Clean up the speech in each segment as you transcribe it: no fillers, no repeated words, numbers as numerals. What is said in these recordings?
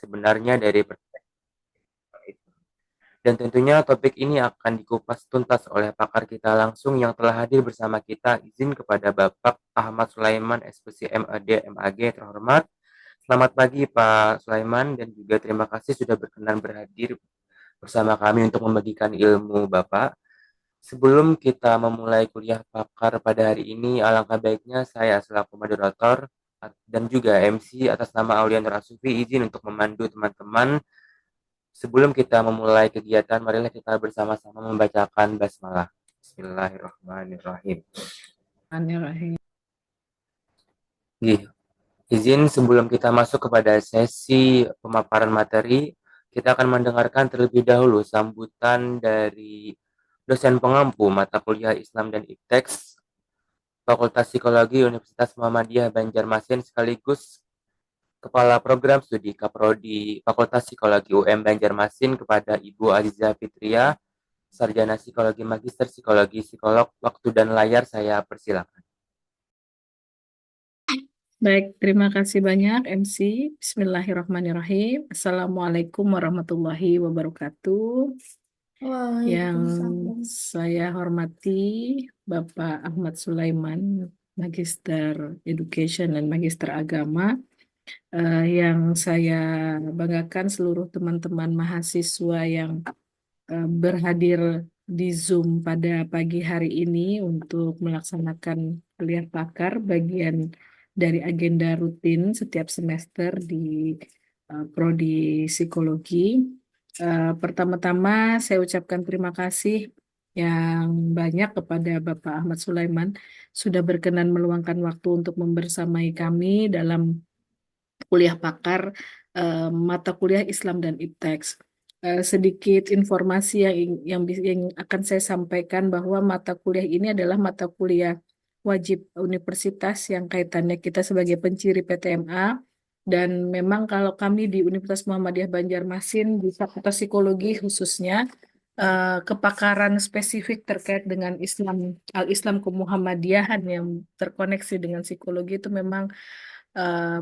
sebenarnya dari perspektif itu. Dan tentunya topik ini akan dikupas tuntas oleh pakar kita langsung yang telah hadir bersama kita. Izin kepada Bapak Ahmad Sulaiman, SPC MAD MAG terhormat. Selamat pagi Pak Sulaiman dan juga terima kasih sudah berkenan berhadir bersama kami untuk membagikan ilmu Bapak. Sebelum kita memulai kuliah pakar pada hari ini, alangkah baiknya saya selaku moderator dan juga MC atas nama Aulian Rasufi izin untuk memandu teman-teman. Sebelum kita memulai kegiatan, marilah kita bersama-sama membacakan basmalah. Bismillahirrahmanirrahim. Bismillahirrahmanirrahim. Izin sebelum kita masuk kepada sesi pemaparan materi, kita akan mendengarkan terlebih dahulu sambutan dari dosen pengampu mata kuliah Islam dan IPTEX Fakultas Psikologi Universitas Muhammadiyah Banjarmasin sekaligus Kepala Program Studi Kaprodi Fakultas Psikologi UM Banjarmasin kepada Ibu Aziza Fitria, Sarjana Psikologi Magister Psikologi Psikolog. Waktu dan layar saya persilakan. Baik, terima kasih banyak MC. Bismillahirrahmanirrahim. Assalamualaikum warahmatullahi wabarakatuh. Yang saya hormati Bapak Ahmad Sulaiman, Magister Education dan Magister Agama. Yang saya banggakan seluruh teman-teman mahasiswa yang berhadir di Zoom pada pagi hari ini untuk melaksanakan kuliah pakar bagian dari agenda rutin setiap semester di Prodi Psikologi. Pertama-tama saya ucapkan terima kasih yang banyak kepada Bapak Ahmad Sulaiman sudah berkenan meluangkan waktu untuk membersamai kami dalam kuliah pakar mata kuliah Islam dan IPTEX. Sedikit informasi yang akan saya sampaikan bahwa mata kuliah ini adalah mata kuliah wajib universitas yang kaitannya kita sebagai penciri PTMA. Dan memang kalau kami di Universitas Muhammadiyah Banjarmasin di Fakultas Psikologi khususnya kepakaran spesifik terkait dengan Al-Islam Kemuhammadiyahan yang terkoneksi dengan psikologi itu memang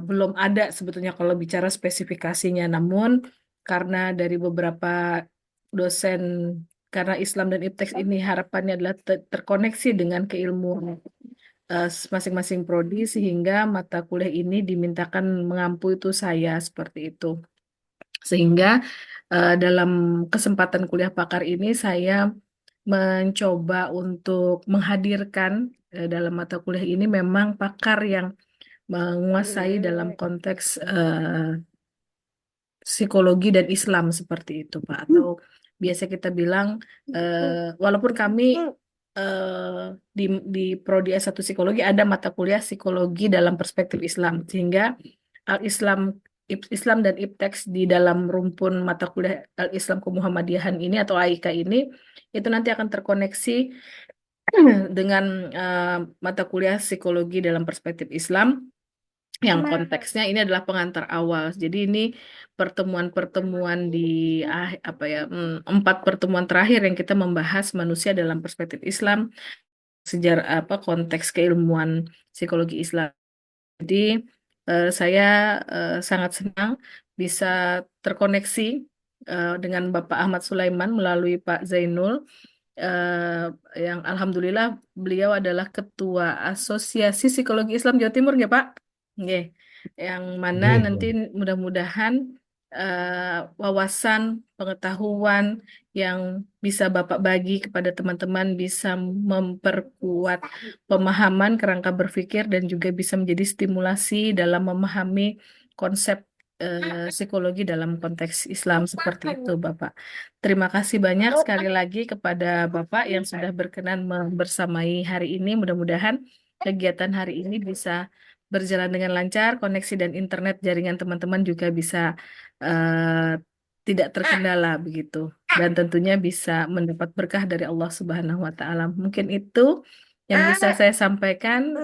belum ada sebetulnya kalau bicara spesifikasinya. Namun karena dari beberapa dosen, karena Islam dan IPTEX ini harapannya adalah terkoneksi dengan keilmuan masing-masing prodi, sehingga mata kuliah ini dimintakan mengampu itu saya seperti itu. Sehingga dalam kesempatan kuliah pakar ini saya mencoba untuk menghadirkan dalam mata kuliah ini memang pakar yang menguasai dalam konteks psikologi dan Islam seperti itu, Pak. Atau biasa kita bilang, walaupun kami di Prodi S1 Psikologi ada mata kuliah psikologi dalam perspektif Islam, sehingga Al-Islam Islam dan IPTEX di dalam rumpun mata kuliah Al-Islam Kemuhammadiyahan ini atau AIK ini itu nanti akan terkoneksi dengan mata kuliah psikologi dalam perspektif Islam yang konteksnya ini adalah pengantar awal. Jadi ini pertemuan-pertemuan di apa ya 4 pertemuan terakhir yang kita membahas manusia dalam perspektif Islam, sejarah apa konteks keilmuan psikologi Islam. Jadi saya sangat senang bisa terkoneksi dengan Bapak Ahmad Sulaiman melalui Pak Zainul eh, yang alhamdulillah beliau adalah Ketua Asosiasi Psikologi Islam Jawa Timur ya Pak. Nggih. Yang mana nanti mudah-mudahan wawasan pengetahuan yang bisa Bapak bagi kepada teman-teman bisa memperkuat pemahaman kerangka berpikir dan juga bisa menjadi stimulasi dalam memahami konsep psikologi dalam konteks Islam seperti itu, Bapak. Terima kasih banyak sekali lagi kepada Bapak yang sudah berkenan bersamai hari ini. Mudah-mudahan kegiatan hari ini bisa berjalan dengan lancar, koneksi dan internet jaringan teman-teman juga bisa eh, tidak terkendala begitu. Dan tentunya bisa mendapat berkah dari Allah Subhanahu wa Ta'ala. Mungkin itu yang bisa saya sampaikan.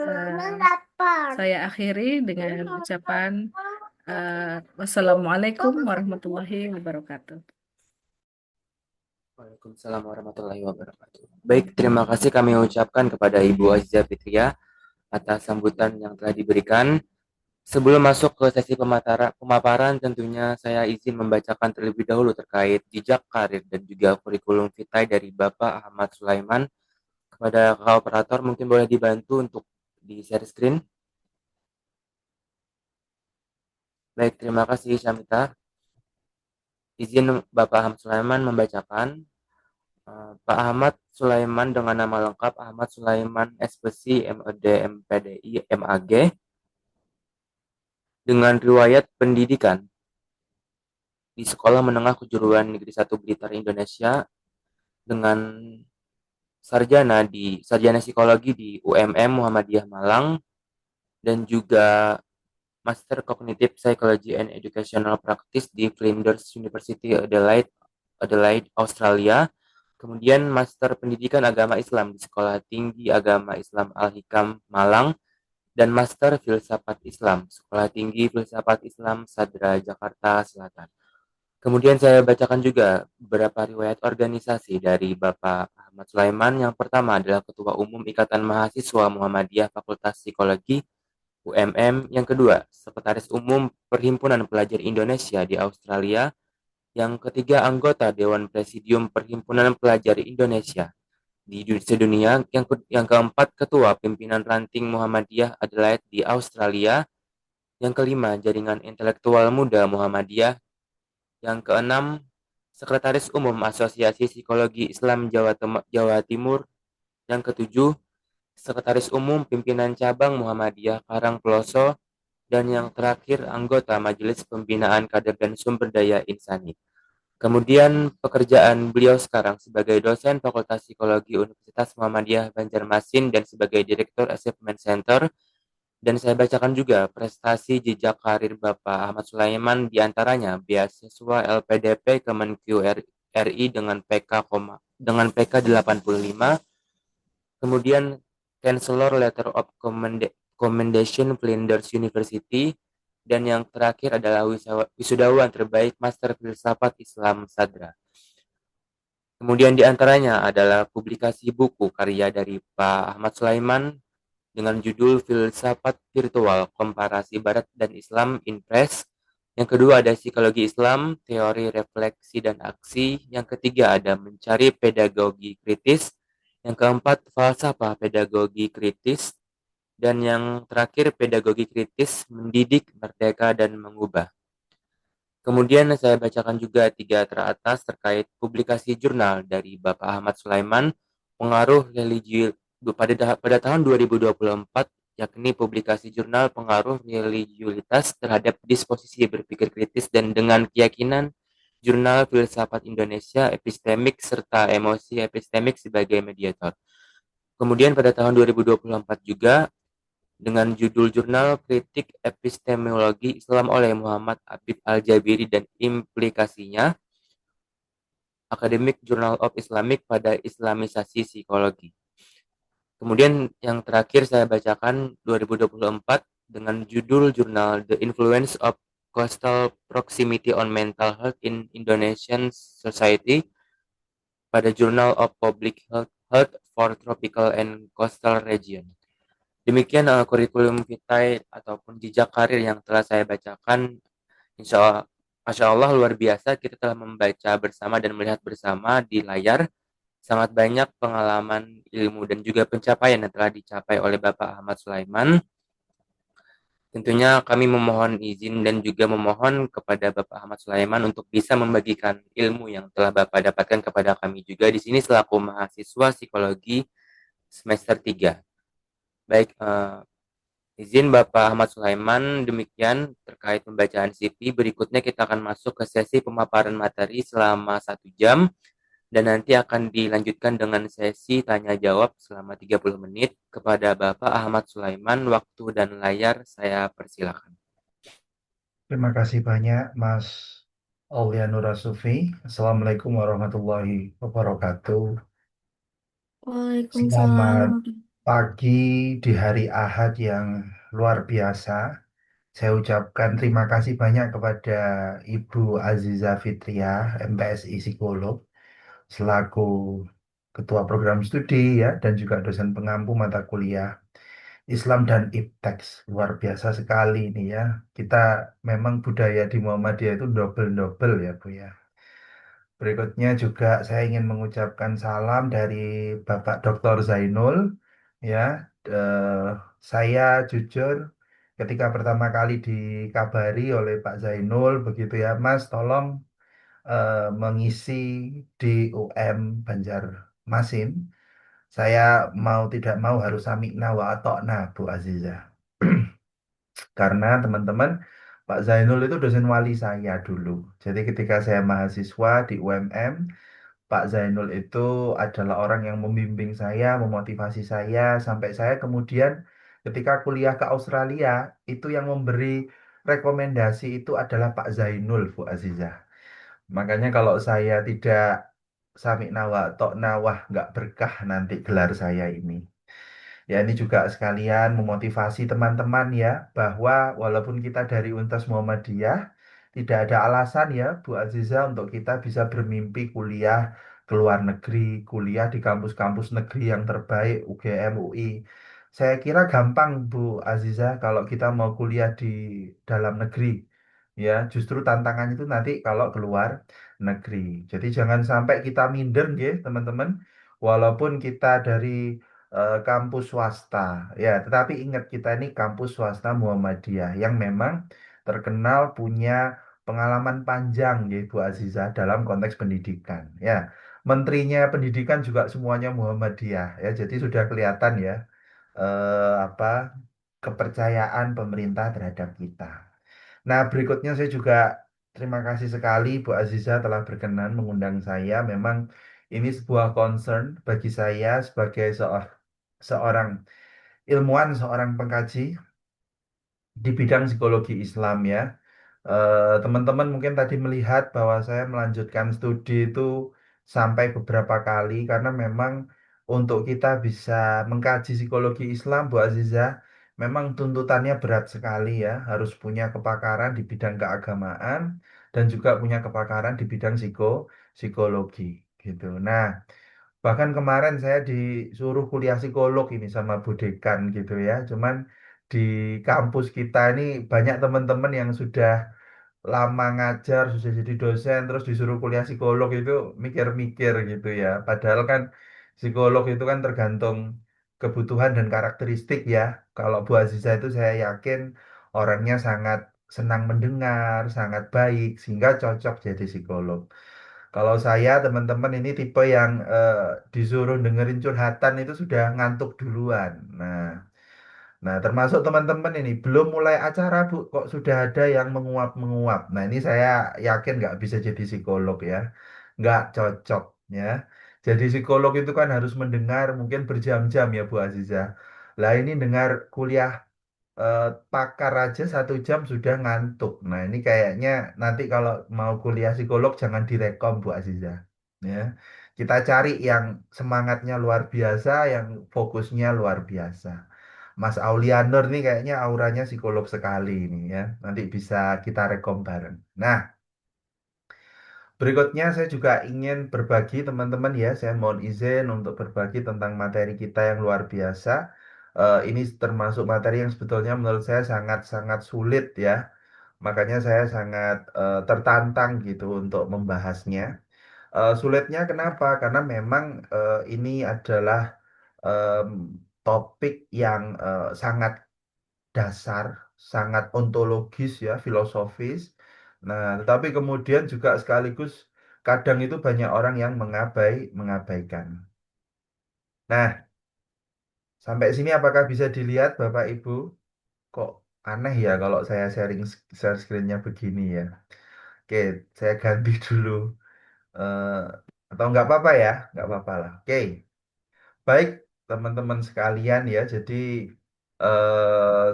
Saya akhiri dengan ucapan wassalamualaikum warahmatullahi wabarakatuh. Waalaikumsalam warahmatullahi wabarakatuh. Baik, terima kasih kami ucapkan kepada Ibu Aziza Fitria atas sambutan yang telah diberikan. Sebelum masuk ke sesi pemaparan, tentunya saya izin membacakan terlebih dahulu terkait jejak karir dan juga kurikulum vitae dari Bapak Ahmad Sulaiman. Kepada kakak operator, mungkin boleh dibantu untuk di share screen. Baik, terima kasih Syamita. Izin Bapak Ahmad Sulaiman membacakan. Pak Ahmad Sulaiman dengan nama lengkap Ahmad Sulaiman SPC MED MPDI MAG dengan riwayat pendidikan di Sekolah Menengah Kejuruan Negeri 1 Blitar Indonesia dengan sarjana psikologi di UMM Muhammadiyah Malang dan juga Master Cognitive Psychology and Educational Practice di Flinders University Adelaide, Adelaide, Australia. Kemudian Master Pendidikan Agama Islam di Sekolah Tinggi Agama Islam Al-Hikam Malang dan Master Filsafat Islam Sekolah Tinggi Filsafat Islam Sadra Jakarta Selatan. Kemudian saya bacakan juga beberapa riwayat organisasi dari Bapak Ahmad Sulaiman. Yang pertama adalah Ketua Umum Ikatan Mahasiswa Muhammadiyah Fakultas Psikologi UMM. Yang kedua, Sekretaris Umum Perhimpunan Pelajar Indonesia di Australia. Yang ketiga, anggota Dewan Presidium Perhimpunan Pelajar Indonesia di sedunia. Yang keempat, Ketua Pimpinan Ranting Muhammadiyah Adelaide di Australia. Yang kelima, Jaringan Intelektual Muda Muhammadiyah. Yang keenam, Sekretaris Umum Asosiasi Psikologi Islam Jawa Timur. Yang ketujuh, Sekretaris Umum Pimpinan Cabang Muhammadiyah Karang Peloso. Dan yang terakhir, anggota Majelis Pembinaan Kader dan Sumber Daya Insani. Kemudian pekerjaan beliau sekarang sebagai dosen Fakultas Psikologi Universitas Muhammadiyah Banjarmasin dan sebagai Direktur Assessment Center. Dan saya bacakan juga prestasi jejak karir Bapak Ahmad Sulaiman, diantaranya beasiswa LPDP Kemenq RI dengan PK 85, kemudian Chancellor Letter of Commendation Flinders University, dan yang terakhir adalah wisudawan terbaik Master Filsafat Islam Sadra. Kemudian diantaranya adalah publikasi buku karya dari Pak Ahmad Sulaiman dengan judul Filsafat Virtual, Komparasi Barat dan Islam in Press. Yang kedua ada Psikologi Islam, Teori Refleksi dan Aksi. Yang ketiga ada Mencari Pedagogi Kritis. Yang keempat, Falsafah Pedagogi Kritis. Dan yang terakhir, Pedagogi Kritis, Mendidik, Merdeka, dan Mengubah. Kemudian saya bacakan juga tiga teratas terkait publikasi jurnal dari Bapak Ahmad Sulaiman, pengaruh religi pada tahun 2024, yakni publikasi jurnal pengaruh religiulitas terhadap disposisi berpikir kritis dan dengan keyakinan, jurnal filsafat Indonesia, epistemik, serta emosi epistemik sebagai mediator. Kemudian pada tahun 2024 juga dengan judul Jurnal Kritik Epistemologi Islam oleh Muhammad Habib Al-Jabiri dan implikasinya, Academic Journal of Islamic pada Islamisasi Psikologi. Kemudian yang terakhir saya bacakan 2024 dengan judul Jurnal The Influence of Coastal Proximity on Mental Health in Indonesian Society pada Journal of Public Health for Tropical and Coastal Region. Demikian kurikulum vitae ataupun jejak karir yang telah saya bacakan. Masya Allah luar biasa kita telah membaca bersama dan melihat bersama di layar sangat banyak pengalaman ilmu dan juga pencapaian yang telah dicapai oleh Bapak Ahmad Sulaiman. Tentunya kami memohon izin dan juga memohon kepada Bapak Ahmad Sulaiman untuk bisa membagikan ilmu yang telah Bapak dapatkan kepada kami juga di sini selaku mahasiswa psikologi semester 3. Baik, izin Bapak Ahmad Sulaiman, demikian terkait pembacaan CV. Berikutnya kita akan masuk ke sesi pemaparan materi selama 1 jam. Dan nanti akan dilanjutkan dengan sesi tanya jawab selama 30 menit kepada Bapak Ahmad Sulaiman. Waktu dan layar saya persilakan. Terima kasih banyak Mas Aulia Nurasufi. Assalamualaikum warahmatullahi wabarakatuh. Selamat Waalaikumsalam. pagi di hari Ahad yang luar biasa. Saya ucapkan terima kasih banyak kepada Ibu Aziza Fitriah, MPSI Psikolog, selaku Ketua Program Studi ya, dan juga dosen pengampu mata kuliah Islam dan Iptex. Luar biasa sekali ini ya. Kita memang budaya di Muhammadiyah itu double-double ya Bu ya. Berikutnya juga saya ingin mengucapkan salam dari Bapak Dr. Zainul. Ya, eh, saya jujur ketika pertama kali dikabari oleh Pak Zainul begitu ya, Mas, tolong mengisi di UM Banjarmasin. Saya mau tidak mau harus samikna wa atokna, Bu Azizah. Karena teman-teman, Pak Zainul itu dosen wali saya dulu. Jadi ketika saya mahasiswa di UMM, Pak Zainul itu adalah orang yang membimbing saya, memotivasi saya, sampai saya kemudian ketika kuliah ke Australia, itu yang memberi rekomendasi itu adalah Pak Zainul, Bu Azizah. Makanya kalau saya tidak samik nawa, tok nawah, nggak berkah nanti gelar saya ini. Ya, ini juga sekalian memotivasi teman-teman ya, bahwa walaupun kita dari Untas Muhammadiyah, tidak ada alasan ya, Bu Aziza, untuk kita bisa bermimpi kuliah ke luar negeri, kuliah di kampus-kampus negeri yang terbaik, UGM, UI. Saya kira gampang, Bu Aziza, kalau kita mau kuliah di dalam negeri. Ya, justru tantangan itu nanti kalau keluar negeri. Jadi jangan sampai kita minder, ya, teman-teman. Walaupun kita dari kampus swasta ya, tetapi ingat kita ini kampus swasta Muhammadiyah yang memang terkenal punya pengalaman panjang ya Bu Aziza dalam konteks pendidikan ya. Menterinya pendidikan juga semuanya Muhammadiyah ya, jadi sudah kelihatan ya apa kepercayaan pemerintah terhadap kita. Nah, berikutnya saya juga terima kasih sekali Bu Aziza telah berkenan mengundang saya. Memang ini sebuah concern bagi saya sebagai seorang ilmuwan, seorang pengkaji di bidang psikologi Islam ya. Teman-teman mungkin tadi melihat bahwa saya melanjutkan studi itu sampai beberapa kali karena memang untuk kita bisa mengkaji psikologi Islam, Bu Aziza, memang tuntutannya berat sekali ya. Harus punya kepakaran di bidang keagamaan dan juga punya kepakaran di bidang psikologi gitu. Nah, bahkan kemarin saya disuruh kuliah psikolog ini sama Bu Dekan gitu ya. Cuman di kampus kita ini banyak teman-teman yang sudah lama ngajar, sudah jadi dosen, terus disuruh kuliah psikolog itu mikir-mikir gitu ya. Padahal kan psikolog itu kan tergantung kebutuhan dan karakteristik ya. Kalau Bu Aziza itu saya yakin orangnya sangat senang mendengar, sangat baik, sehingga cocok jadi psikolog. Kalau saya teman-teman ini tipe yang disuruh dengerin curhatan itu sudah ngantuk duluan. Nah, termasuk teman-teman ini belum mulai acara Bu, kok sudah ada yang menguap-menguap. Nah, ini saya yakin nggak bisa jadi psikolog ya, nggak cocok ya. Jadi psikolog itu kan harus mendengar mungkin berjam-jam ya Bu Aziza. Lah ini dengar kuliah eh, pakar aja 1 jam sudah ngantuk. Nah, ini kayaknya nanti kalau mau kuliah psikolog jangan direkom Bu Aziza. Ya, kita cari yang semangatnya luar biasa, yang fokusnya luar biasa. Mas Aulianur nih kayaknya auranya psikolog sekali ini ya. Nanti bisa kita rekom bareng. Nah, berikutnya saya juga ingin berbagi teman-teman ya. Saya mohon izin untuk berbagi tentang materi kita yang luar biasa. Ini termasuk materi yang sebetulnya menurut saya sangat-sangat sulit ya. Makanya saya sangat tertantang gitu untuk membahasnya. Sulitnya kenapa? Karena memang ini adalah em, topik yang sangat dasar, sangat ontologis ya, filosofis. Nah, tetapi kemudian juga sekaligus kadang itu banyak orang yang mengabaikan. Nah, sampai sini apakah bisa dilihat Bapak Ibu? Kok aneh ya kalau saya share screen-nya begini ya. Oke, saya ganti dulu. Eh, atau nggak apa-apa ya, nggak apa-apa lah. Oke. Baik, teman-teman sekalian ya. Jadi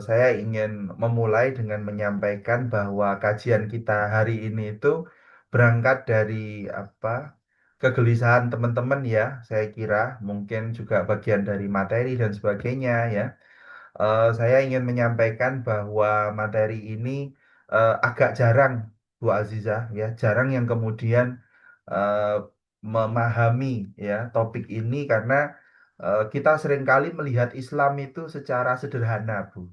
saya ingin memulai dengan menyampaikan bahwa kajian kita hari ini itu berangkat dari apa? Kegelisahan teman-teman ya. Saya kira mungkin juga bagian dari materi dan sebagainya ya. Saya ingin menyampaikan bahwa materi ini agak jarang, Bu Azizah ya, jarang yang kemudian eh, memahami ya topik ini karena kita seringkali melihat Islam itu secara sederhana, Bu.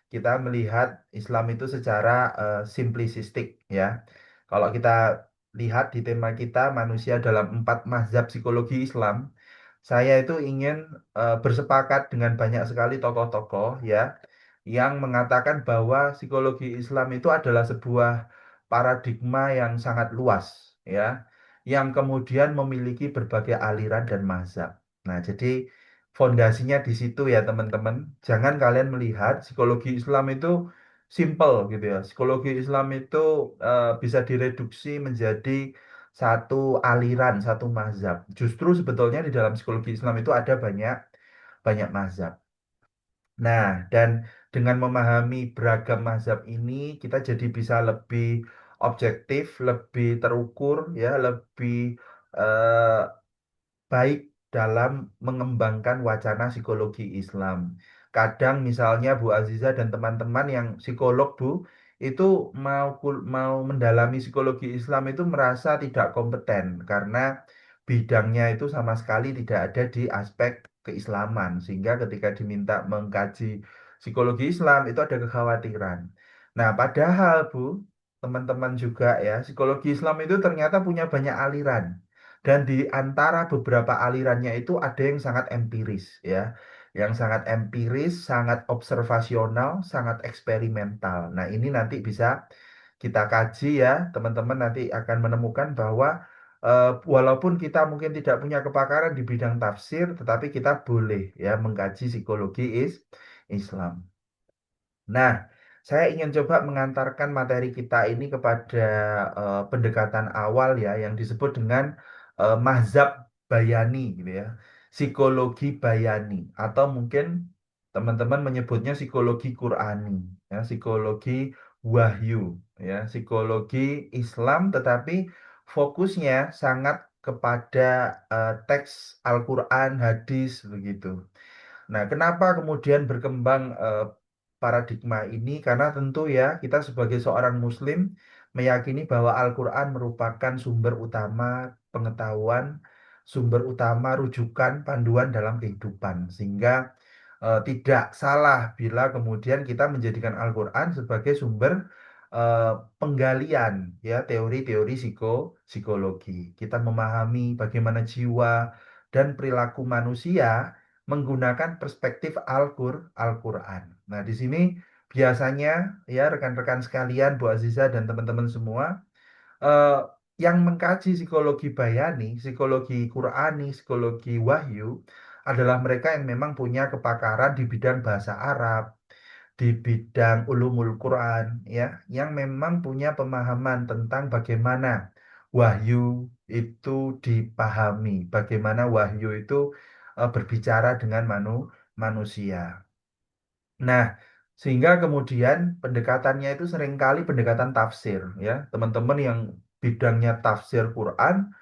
Kita melihat Islam itu secara simplistik ya. Kalau kita lihat di tema kita manusia dalam 4 mazhab psikologi Islam, saya itu ingin bersepakat dengan banyak sekali tokoh-tokoh ya yang mengatakan bahwa psikologi Islam itu adalah sebuah paradigma yang sangat luas ya, yang kemudian memiliki berbagai aliran dan mazhab. Nah, jadi fondasinya di situ ya teman-teman. Jangan kalian melihat psikologi Islam itu simple gitu ya. Psikologi Islam itu bisa direduksi menjadi satu aliran, satu mazhab. Justru sebetulnya di dalam psikologi Islam itu ada banyak banyak mazhab. Nah, dan dengan memahami beragam mazhab ini, kita jadi bisa lebih objektif, lebih terukur, ya, lebih eh, baik dalam mengembangkan wacana psikologi Islam. Kadang misalnya Bu Aziza dan teman-teman yang psikolog Bu, itu mau mendalami psikologi Islam itu merasa tidak kompeten karena bidangnya itu sama sekali tidak ada di aspek keislaman. Sehingga ketika diminta mengkaji psikologi Islam itu ada kekhawatiran. Nah, padahal Bu, teman-teman juga ya, psikologi Islam itu ternyata punya banyak aliran. Dan di antara beberapa alirannya itu ada yang sangat empiris ya, yang sangat empiris, sangat observasional, sangat eksperimental. Nah, ini nanti bisa kita kaji ya, teman-teman nanti akan menemukan bahwa walaupun kita mungkin tidak punya kepakaran di bidang tafsir, tetapi kita boleh ya mengkaji psikologi Islam. Nah, saya ingin coba mengantarkan materi kita ini kepada pendekatan awal ya, yang disebut dengan mazhab bayani gitu ya, psikologi bayani, atau mungkin teman-teman menyebutnya psikologi Qurani, ya, psikologi wahyu, ya, psikologi Islam, tetapi fokusnya sangat kepada teks Al-Quran, hadis begitu. Nah, kenapa kemudian berkembang paradigma ini? Karena tentu ya, kita sebagai seorang Muslim meyakini bahwa Al-Quran merupakan sumber utama pengetahuan, sumber utama rujukan panduan dalam kehidupan. Sehingga tidak salah bila kemudian kita menjadikan Al-Quran sebagai sumber eh, penggalian ya teori-teori psikologi. Kita memahami bagaimana jiwa dan perilaku manusia menggunakan perspektif Al-Quran. Nah, di sini biasanya ya rekan-rekan sekalian, Bu Aziza dan teman-teman semua, eh, yang mengkaji psikologi bayani, psikologi Qurani, psikologi wahyu adalah mereka yang memang punya kepakaran di bidang bahasa Arab, di bidang ulumul Quran, ya, yang memang punya pemahaman tentang bagaimana wahyu itu dipahami, bagaimana wahyu itu berbicara dengan manusia. Nah, sehingga kemudian pendekatannya itu seringkali pendekatan tafsir, ya. Teman-teman yang bidangnya tafsir Quran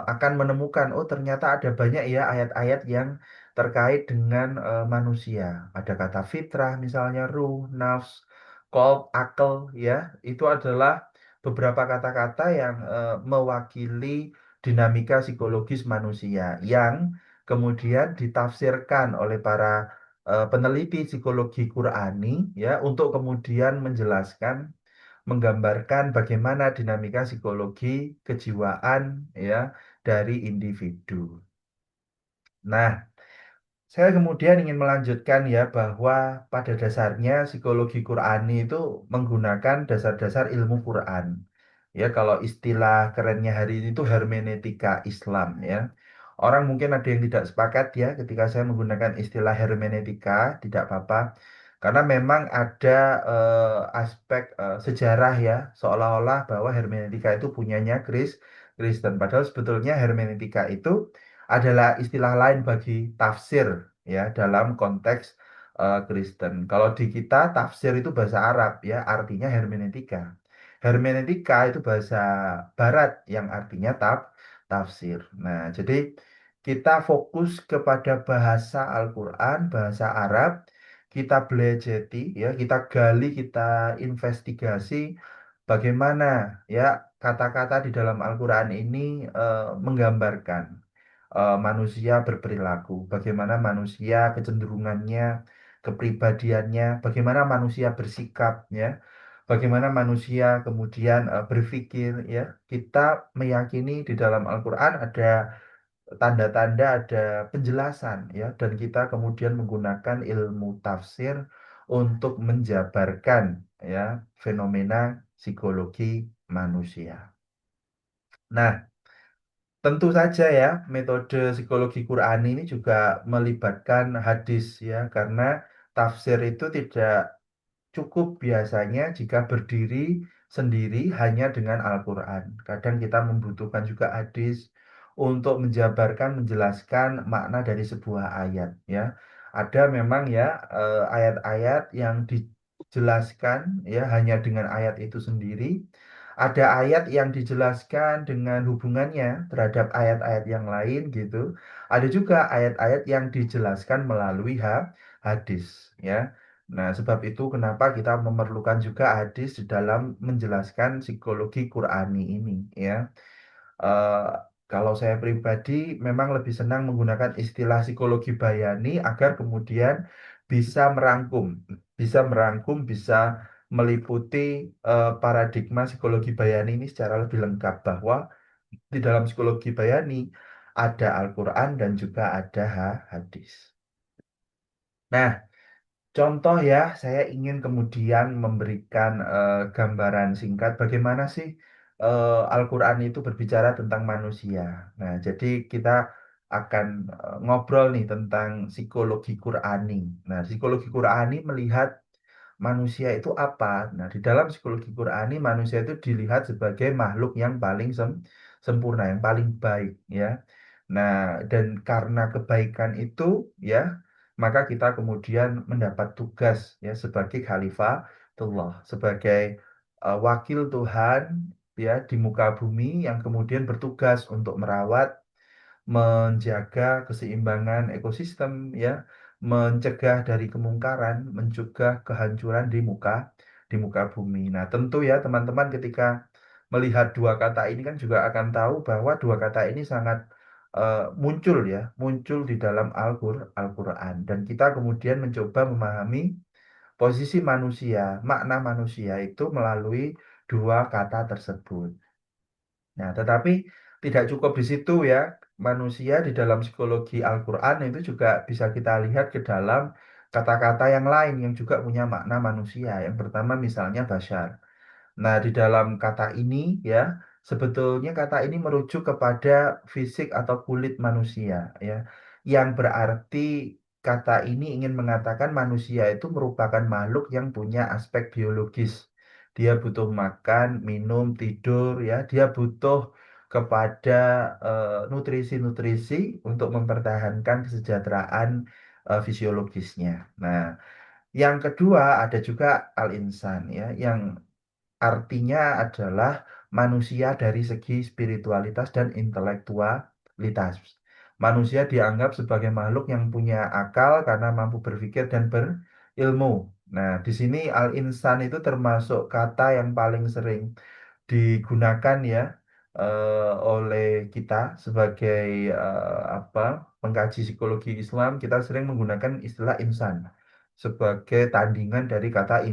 akan menemukan, oh ternyata ada banyak ya ayat-ayat yang terkait dengan manusia. Ada kata fitrah, misalnya ruh, nafs, qalb, akal, ya. Itu adalah beberapa kata-kata yang mewakili dinamika psikologis manusia yang kemudian ditafsirkan oleh para peneliti psikologi Qurani ya untuk kemudian menjelaskan, menggambarkan bagaimana dinamika psikologi kejiwaan ya dari individu. Nah, saya kemudian ingin melanjutkan ya bahwa pada dasarnya psikologi Qurani itu menggunakan dasar-dasar ilmu Quran. Ya, kalau istilah kerennya hari ini itu hermeneutika Islam ya. Orang mungkin ada yang tidak sepakat ya ketika saya menggunakan istilah hermeneutika, tidak apa-apa. Karena memang ada aspek sejarah ya, seolah-olah bahwa hermeneutika itu punyanya Kristen. Padahal sebetulnya hermeneutika itu adalah istilah lain bagi tafsir ya dalam konteks Kristen. Kalau di kita tafsir itu bahasa Arab ya, artinya hermeneutika. Hermeneutika itu bahasa Barat yang artinya tafsir. Nah, jadi kita fokus kepada bahasa Al-Quran, bahasa Arab, kita belajeti, ya, kita gali, kita investigasi bagaimana ya kata-kata di dalam Al-Quran ini menggambarkan manusia berperilaku, bagaimana manusia kecenderungannya, kepribadiannya, bagaimana manusia bersikap, ya, bagaimana manusia kemudian berpikir, ya. Kita meyakini di dalam Al-Quran ada tanda-tanda, ada penjelasan, ya, dan kita kemudian menggunakan ilmu tafsir untuk menjabarkan, ya, fenomena psikologi manusia. Nah, tentu saja ya, metode psikologi Qur'ani ini juga melibatkan hadis, ya, karena tafsir itu tidak cukup biasanya jika berdiri sendiri hanya dengan Al-Quran. Kadang kita membutuhkan juga hadis untuk menjabarkan, menjelaskan makna dari sebuah ayat, ya. Ada memang ya ayat-ayat yang dijelaskan ya hanya dengan ayat itu sendiri. Ada ayat yang dijelaskan dengan hubungannya terhadap ayat-ayat yang lain gitu. Ada juga ayat-ayat yang dijelaskan melalui hadis, ya. Nah, sebab itu kenapa kita memerlukan juga hadis di dalam menjelaskan psikologi Qur'ani ini, ya. Eh, Kalau saya pribadi memang lebih senang menggunakan istilah psikologi bayani agar kemudian bisa merangkum, bisa meliputi paradigma psikologi bayani ini secara lebih lengkap, bahwa di dalam psikologi bayani ada Al-Quran dan juga ada hadis. Nah, contoh ya, saya ingin kemudian memberikan gambaran singkat bagaimana sih Al-Quran itu berbicara tentang manusia. Nah, jadi kita akan ngobrol nih tentang psikologi Qurani. Nah, psikologi Qurani melihat manusia itu apa? Nah, di dalam psikologi Qurani manusia itu dilihat sebagai makhluk yang paling sempurna, yang paling baik, ya. Nah, dan karena kebaikan itu, ya, maka kita kemudian mendapat tugas, ya, sebagai khalifatullah, sebagai wakil Tuhan, ya, di muka bumi yang kemudian bertugas untuk merawat, menjaga keseimbangan ekosistem, ya, mencegah dari kemungkaran, mencegah kehancuran di muka bumi. Nah, tentu ya teman-teman ketika melihat dua kata ini kan juga akan tahu bahwa dua kata ini sangat muncul, ya, muncul di dalam Al-Quran, dan kita kemudian mencoba memahami posisi manusia, makna manusia itu melalui dua kata tersebut. Nah, tetapi tidak cukup di situ, ya. Manusia di dalam psikologi Al-Quran itu juga bisa kita lihat ke dalam kata-kata yang lain yang juga punya makna manusia. Yang pertama misalnya Bashar. Nah, di dalam kata ini, ya, sebetulnya kata ini merujuk kepada fisik atau kulit manusia, ya, yang berarti kata ini ingin mengatakan manusia itu merupakan makhluk yang punya aspek biologis. Dia butuh makan, minum, tidur, ya. Dia butuh kepada nutrisi-nutrisi untuk mempertahankan kesejahteraan fisiologisnya. Nah, yang kedua ada juga al-insan, ya, yang artinya adalah manusia dari segi spiritualitas dan intelektualitas. Manusia dianggap sebagai makhluk yang punya akal karena mampu berpikir dan berilmu. Nah, di sini al-insan itu termasuk kata yang paling sering digunakan, ya, oleh kita sebagai apa pengkaji psikologi Islam. Kita sering menggunakan istilah insan sebagai tandingan dari kata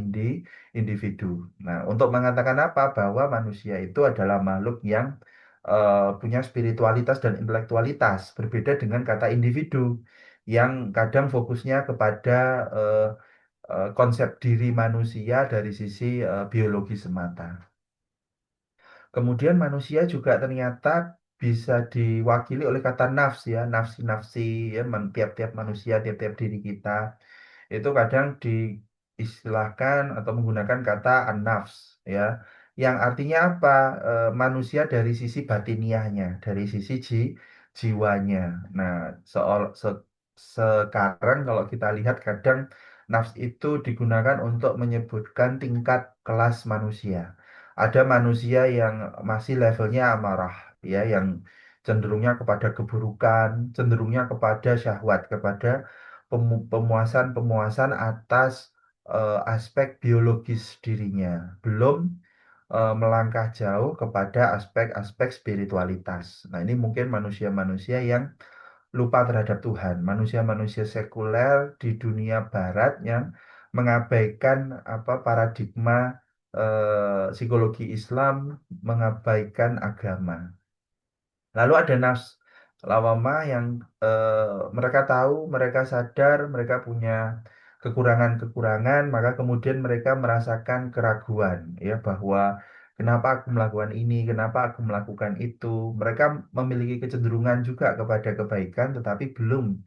individu. Nah, untuk mengatakan apa? Bahwa manusia itu adalah makhluk yang punya spiritualitas dan intelektualitas, berbeda dengan kata individu yang kadang fokusnya kepada eh, konsep diri manusia dari sisi biologi semata. Kemudian manusia juga ternyata bisa diwakili oleh kata nafs, ya, nafsi-nafsi, ya, tiap-tiap manusia, tiap-tiap diri kita itu kadang diistilahkan atau menggunakan kata an-nafs, ya, yang artinya apa? Manusia dari sisi batiniahnya, dari sisi jiwanya. Nah, sekarang kalau kita lihat kadang nafs itu digunakan untuk menyebutkan tingkat kelas manusia. Ada manusia yang masih levelnya amarah, ya, yang cenderungnya kepada keburukan, cenderungnya kepada syahwat, kepada pemuasan-pemuasan atas aspek biologis dirinya. Belum melangkah jauh kepada aspek-aspek spiritualitas. Nah, ini mungkin manusia-manusia yang lupa terhadap Tuhan, manusia-manusia sekuler di dunia barat yang mengabaikan apa paradigma psikologi Islam, mengabaikan agama. Lalu ada nafs lawamah yang mereka tahu, mereka sadar, mereka punya kekurangan-kekurangan, maka kemudian mereka merasakan keraguan, ya bahwa kenapa aku melakukan ini, kenapa aku melakukan itu. Mereka memiliki kecenderungan juga kepada kebaikan, tetapi belum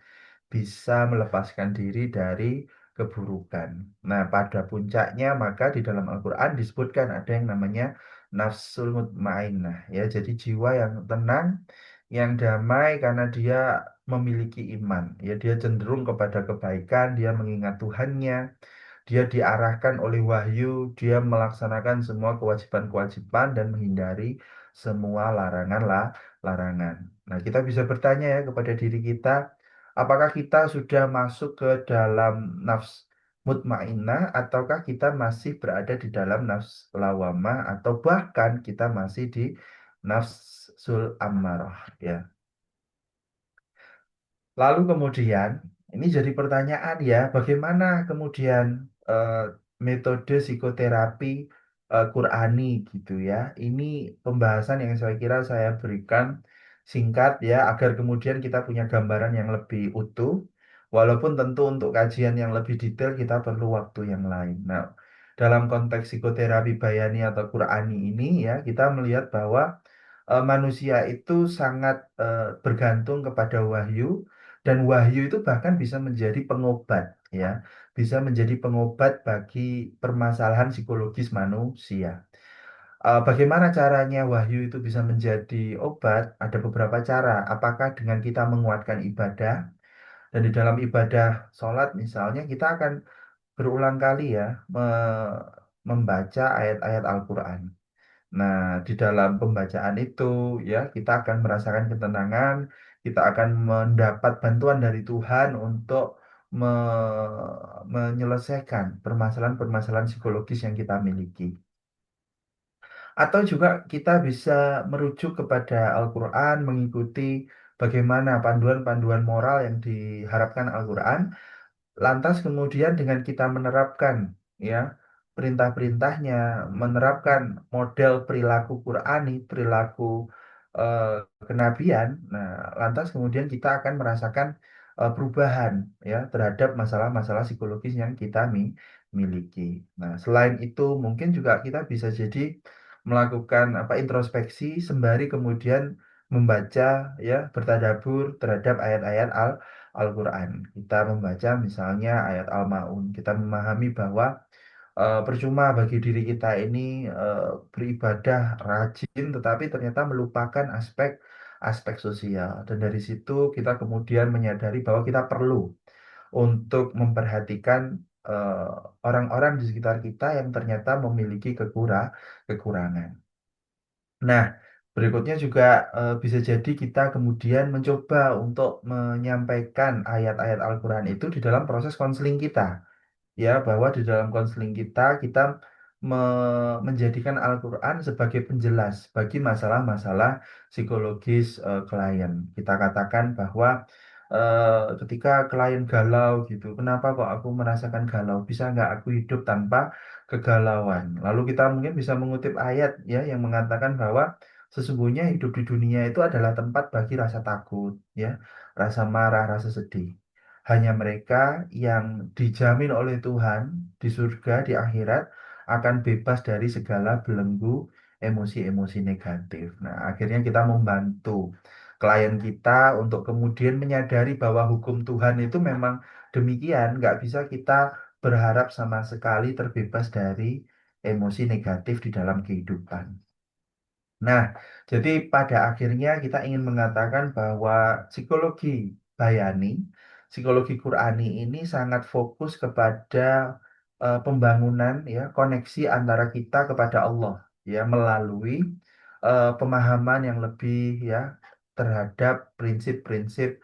bisa melepaskan diri dari keburukan. Nah, pada puncaknya maka di dalam Al-Quran disebutkan ada yang namanya nafsul mutmainnah, ya. Jadi jiwa yang tenang, yang damai karena dia memiliki iman. Ya, dia cenderung kepada kebaikan, dia mengingat Tuhannya, dia diarahkan oleh wahyu, dia melaksanakan semua kewajiban-kewajiban dan menghindari semua larangan. Nah, kita bisa bertanya ya kepada diri kita, apakah kita sudah masuk ke dalam nafs mutmainnah ataukah kita masih berada di dalam nafs lawamah atau bahkan kita masih di nafsul ammarah, ya. Lalu kemudian, ini jadi pertanyaan ya, bagaimana kemudian eh, metode psikoterapi Qurani gitu ya. Ini pembahasan yang saya kira saya berikan singkat ya, agar kemudian kita punya gambaran yang lebih utuh. Walaupun tentu untuk kajian yang lebih detail kita perlu waktu yang lain. Nah, dalam konteks psikoterapi bayani atau Qurani ini ya, kita melihat bahwa manusia itu sangat bergantung kepada wahyu dan wahyu itu bahkan bisa menjadi pengobat, ya, bisa menjadi pengobat bagi permasalahan psikologis manusia. Bagaimana caranya wahyu itu bisa menjadi obat? Ada beberapa cara. Apakah dengan kita menguatkan ibadah, dan di dalam ibadah sholat misalnya kita akan berulang kali ya membaca ayat-ayat Al-Quran. Nah, di dalam pembacaan itu ya kita akan merasakan ketenangan, kita akan mendapat bantuan dari Tuhan untuk menyelesaikan permasalahan-permasalahan psikologis yang kita miliki. Atau juga kita bisa merujuk kepada Al-Quran, mengikuti bagaimana panduan-panduan moral yang diharapkan Al-Quran. Lantas kemudian dengan kita menerapkan ya perintah-perintahnya, menerapkan model perilaku Qurani, perilaku eh, kenabian, nah lantas kemudian kita akan merasakan perubahan ya terhadap masalah-masalah psikologis yang kita miliki. Nah, selain itu mungkin juga kita bisa jadi melakukan apa introspeksi sembari kemudian membaca ya bertadabur terhadap ayat-ayat Al-Quran. Kita membaca misalnya ayat Al-Ma'un, kita memahami bahwa percuma bagi diri kita ini beribadah rajin, tetapi ternyata melupakan aspek sosial. Dan dari situ kita kemudian menyadari bahwa kita perlu untuk memperhatikan eh, orang-orang di sekitar kita yang ternyata memiliki kekurangan. Nah, berikutnya juga bisa jadi kita kemudian mencoba untuk menyampaikan ayat-ayat Al-Quran itu di dalam proses konseling kita. Ya, bahwa di dalam konseling kita, kita menjadikan Al-Quran sebagai penjelas bagi masalah-masalah psikologis klien. Kita katakan bahwa ketika klien galau gitu, kenapa kok aku merasakan galau? Bisa nggak aku hidup tanpa kegalauan? Lalu kita mungkin bisa mengutip ayat ya yang mengatakan bahwa sesungguhnya hidup di dunia itu adalah tempat bagi rasa takut, ya, rasa marah, rasa sedih. Hanya mereka yang dijamin oleh Tuhan di surga, di akhirat, akan bebas dari segala belenggu emosi-emosi negatif. Nah, akhirnya kita membantu klien kita untuk kemudian menyadari bahwa hukum Tuhan itu memang demikian, nggak bisa kita berharap sama sekali terbebas dari emosi negatif di dalam kehidupan. Nah, jadi pada akhirnya kita ingin mengatakan bahwa psikologi Bayani, psikologi Qurani ini sangat fokus kepada pembangunan ya koneksi antara kita kepada Allah ya melalui pemahaman yang lebih ya terhadap prinsip-prinsip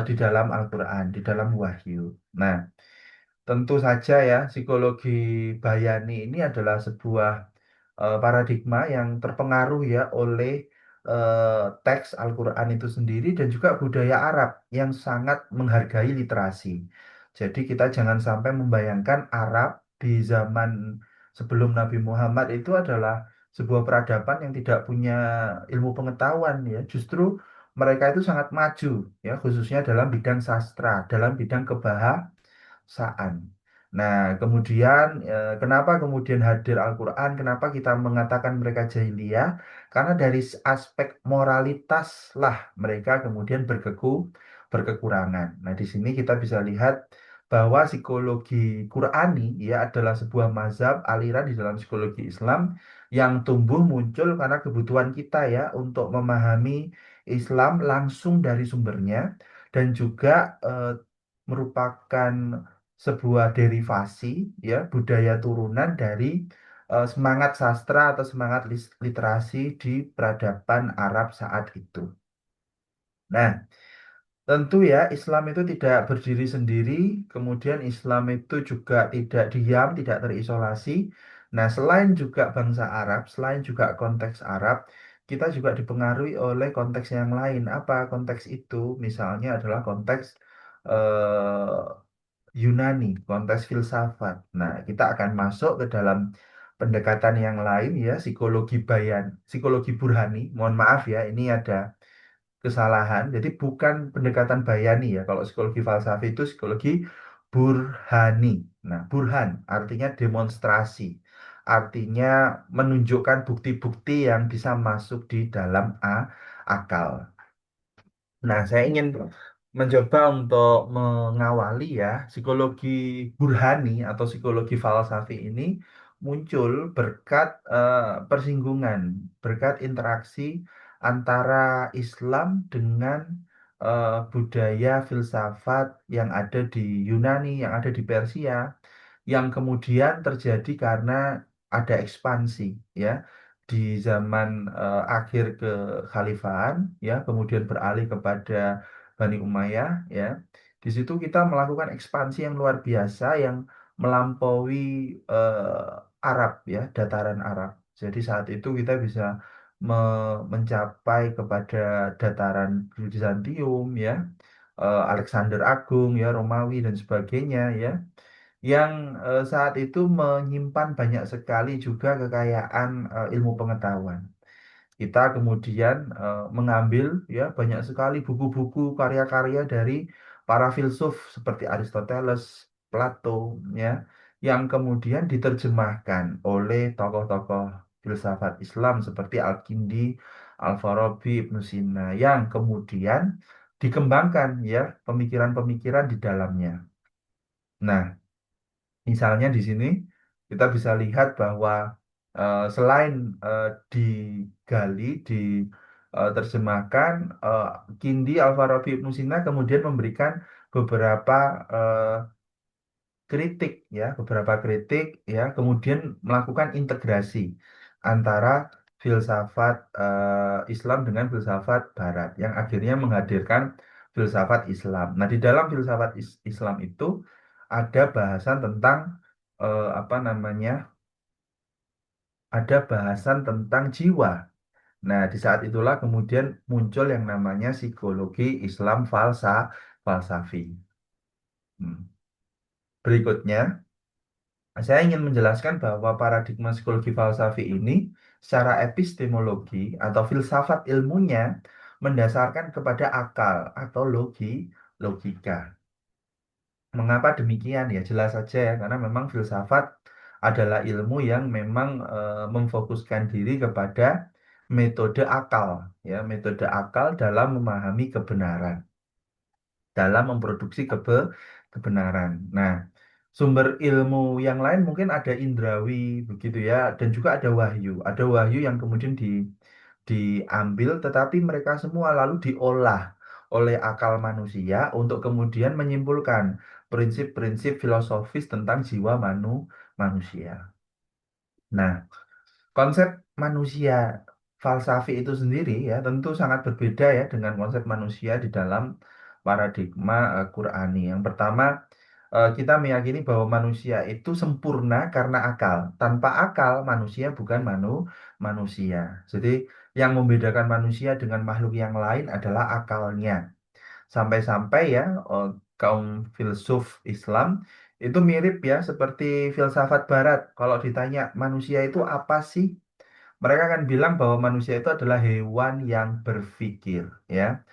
di dalam Al-Quran, di dalam wahyu. Nah, tentu saja ya psikologi Bayani ini adalah sebuah paradigma yang terpengaruh ya oleh teks Al-Quran itu sendiri dan juga budaya Arab yang sangat menghargai literasi. Jadi kita jangan sampai membayangkan Arab di zaman sebelum Nabi Muhammad itu adalah sebuah peradaban yang tidak punya ilmu pengetahuan ya. Justru mereka itu sangat maju ya, khususnya dalam bidang sastra, dalam bidang kebahasaan. Nah, kemudian kenapa kemudian hadir Al-Quran? Kenapa kita mengatakan mereka jahiliyah? Karena dari aspek moralitas lah mereka kemudian berkekurangan. Nah, di sini kita bisa lihat bahwa psikologi Qurani ya adalah sebuah mazhab aliran di dalam psikologi Islam yang tumbuh muncul karena kebutuhan kita ya untuk memahami Islam langsung dari sumbernya dan juga merupakan sebuah derivasi ya budaya turunan dari semangat sastra atau semangat literasi di peradaban Arab saat itu. Nah, tentu ya Islam itu tidak berdiri sendiri, kemudian Islam itu juga tidak diam, tidak terisolasi. Nah, selain juga bangsa Arab, selain juga konteks Arab, kita juga dipengaruhi oleh konteks yang lain. Apa konteks itu? Misalnya adalah konteks Yunani, konteks filsafat. Nah, kita akan masuk ke dalam pendekatan yang lain ya, psikologi bayan, psikologi burhani. Mohon maaf ya, ini ada kesalahan. Jadi bukan pendekatan bayani ya. Kalau psikologi falsafah itu psikologi burhani. Nah, burhan artinya demonstrasi. Artinya menunjukkan bukti-bukti yang bisa masuk di dalam akal. Nah, saya ingin mencoba untuk mengawali ya psikologi burhani atau psikologi falsafi ini muncul berkat persinggungan, berkat interaksi antara Islam dengan budaya filsafat yang ada di Yunani, yang ada di Persia, yang kemudian terjadi karena ada ekspansi ya di zaman akhir kekhalifahan ya kemudian beralih kepada Bani Umayyah ya. Di situ kita melakukan ekspansi yang luar biasa yang melampaui Arab ya, dataran Arab. Jadi saat itu kita bisa mencapai kepada dataran Bizantium ya, Alexander Agung ya, Romawi dan sebagainya ya yang saat itu menyimpan banyak sekali juga kekayaan ilmu pengetahuan. Kita kemudian mengambil ya banyak sekali buku-buku karya-karya dari para filsuf seperti Aristoteles, Plato ya yang kemudian diterjemahkan oleh tokoh-tokoh filsafat Islam seperti Al-Kindi, Al-Farabi, Ibnu Sina yang kemudian dikembangkan ya pemikiran-pemikiran di dalamnya. Nah, misalnya di sini kita bisa lihat bahwa selain digali, diterjemahkan, Kindi, Al-Farabi, Ibnu Sina kemudian memberikan beberapa eh, kritik ya, beberapa kritik ya, kemudian melakukan integrasi antara filsafat Islam dengan filsafat Barat yang akhirnya menghadirkan filsafat Islam. Nah, di dalam filsafat Islam itu ada bahasan tentang apa namanya? Ada bahasan tentang jiwa. Nah, di saat itulah kemudian muncul yang namanya psikologi Islam falsafi. Hmm. Berikutnya, saya ingin menjelaskan bahwa paradigma psikologi falsafi ini secara epistemologi atau filsafat ilmunya mendasarkan kepada akal atau logika. Mengapa demikian? Ya jelas saja ya, karena memang filsafat adalah ilmu yang memang memfokuskan diri kepada metode akal, ya metode akal dalam memahami kebenaran, dalam memproduksi kebenaran. Nah, sumber ilmu yang lain mungkin ada indrawi begitu ya, dan juga ada wahyu. Ada wahyu yang kemudian diambil, tetapi mereka semua lalu diolah oleh akal manusia untuk kemudian menyimpulkan prinsip-prinsip filosofis tentang jiwa manusia. Nah, konsep manusia falsafi itu sendiri ya tentu sangat berbeda ya dengan konsep manusia di dalam paradigma Qurani. Yang pertama, Kita meyakini bahwa manusia itu sempurna karena akal. Tanpa akal, manusia bukan manusia. Jadi, yang membedakan manusia dengan makhluk yang lain adalah akalnya. Sampai-sampai ya, kaum filsuf Islam itu mirip ya seperti filsafat Barat. Kalau ditanya manusia itu apa sih? Mereka akan bilang bahwa manusia itu adalah hewan yang berpikir, ya.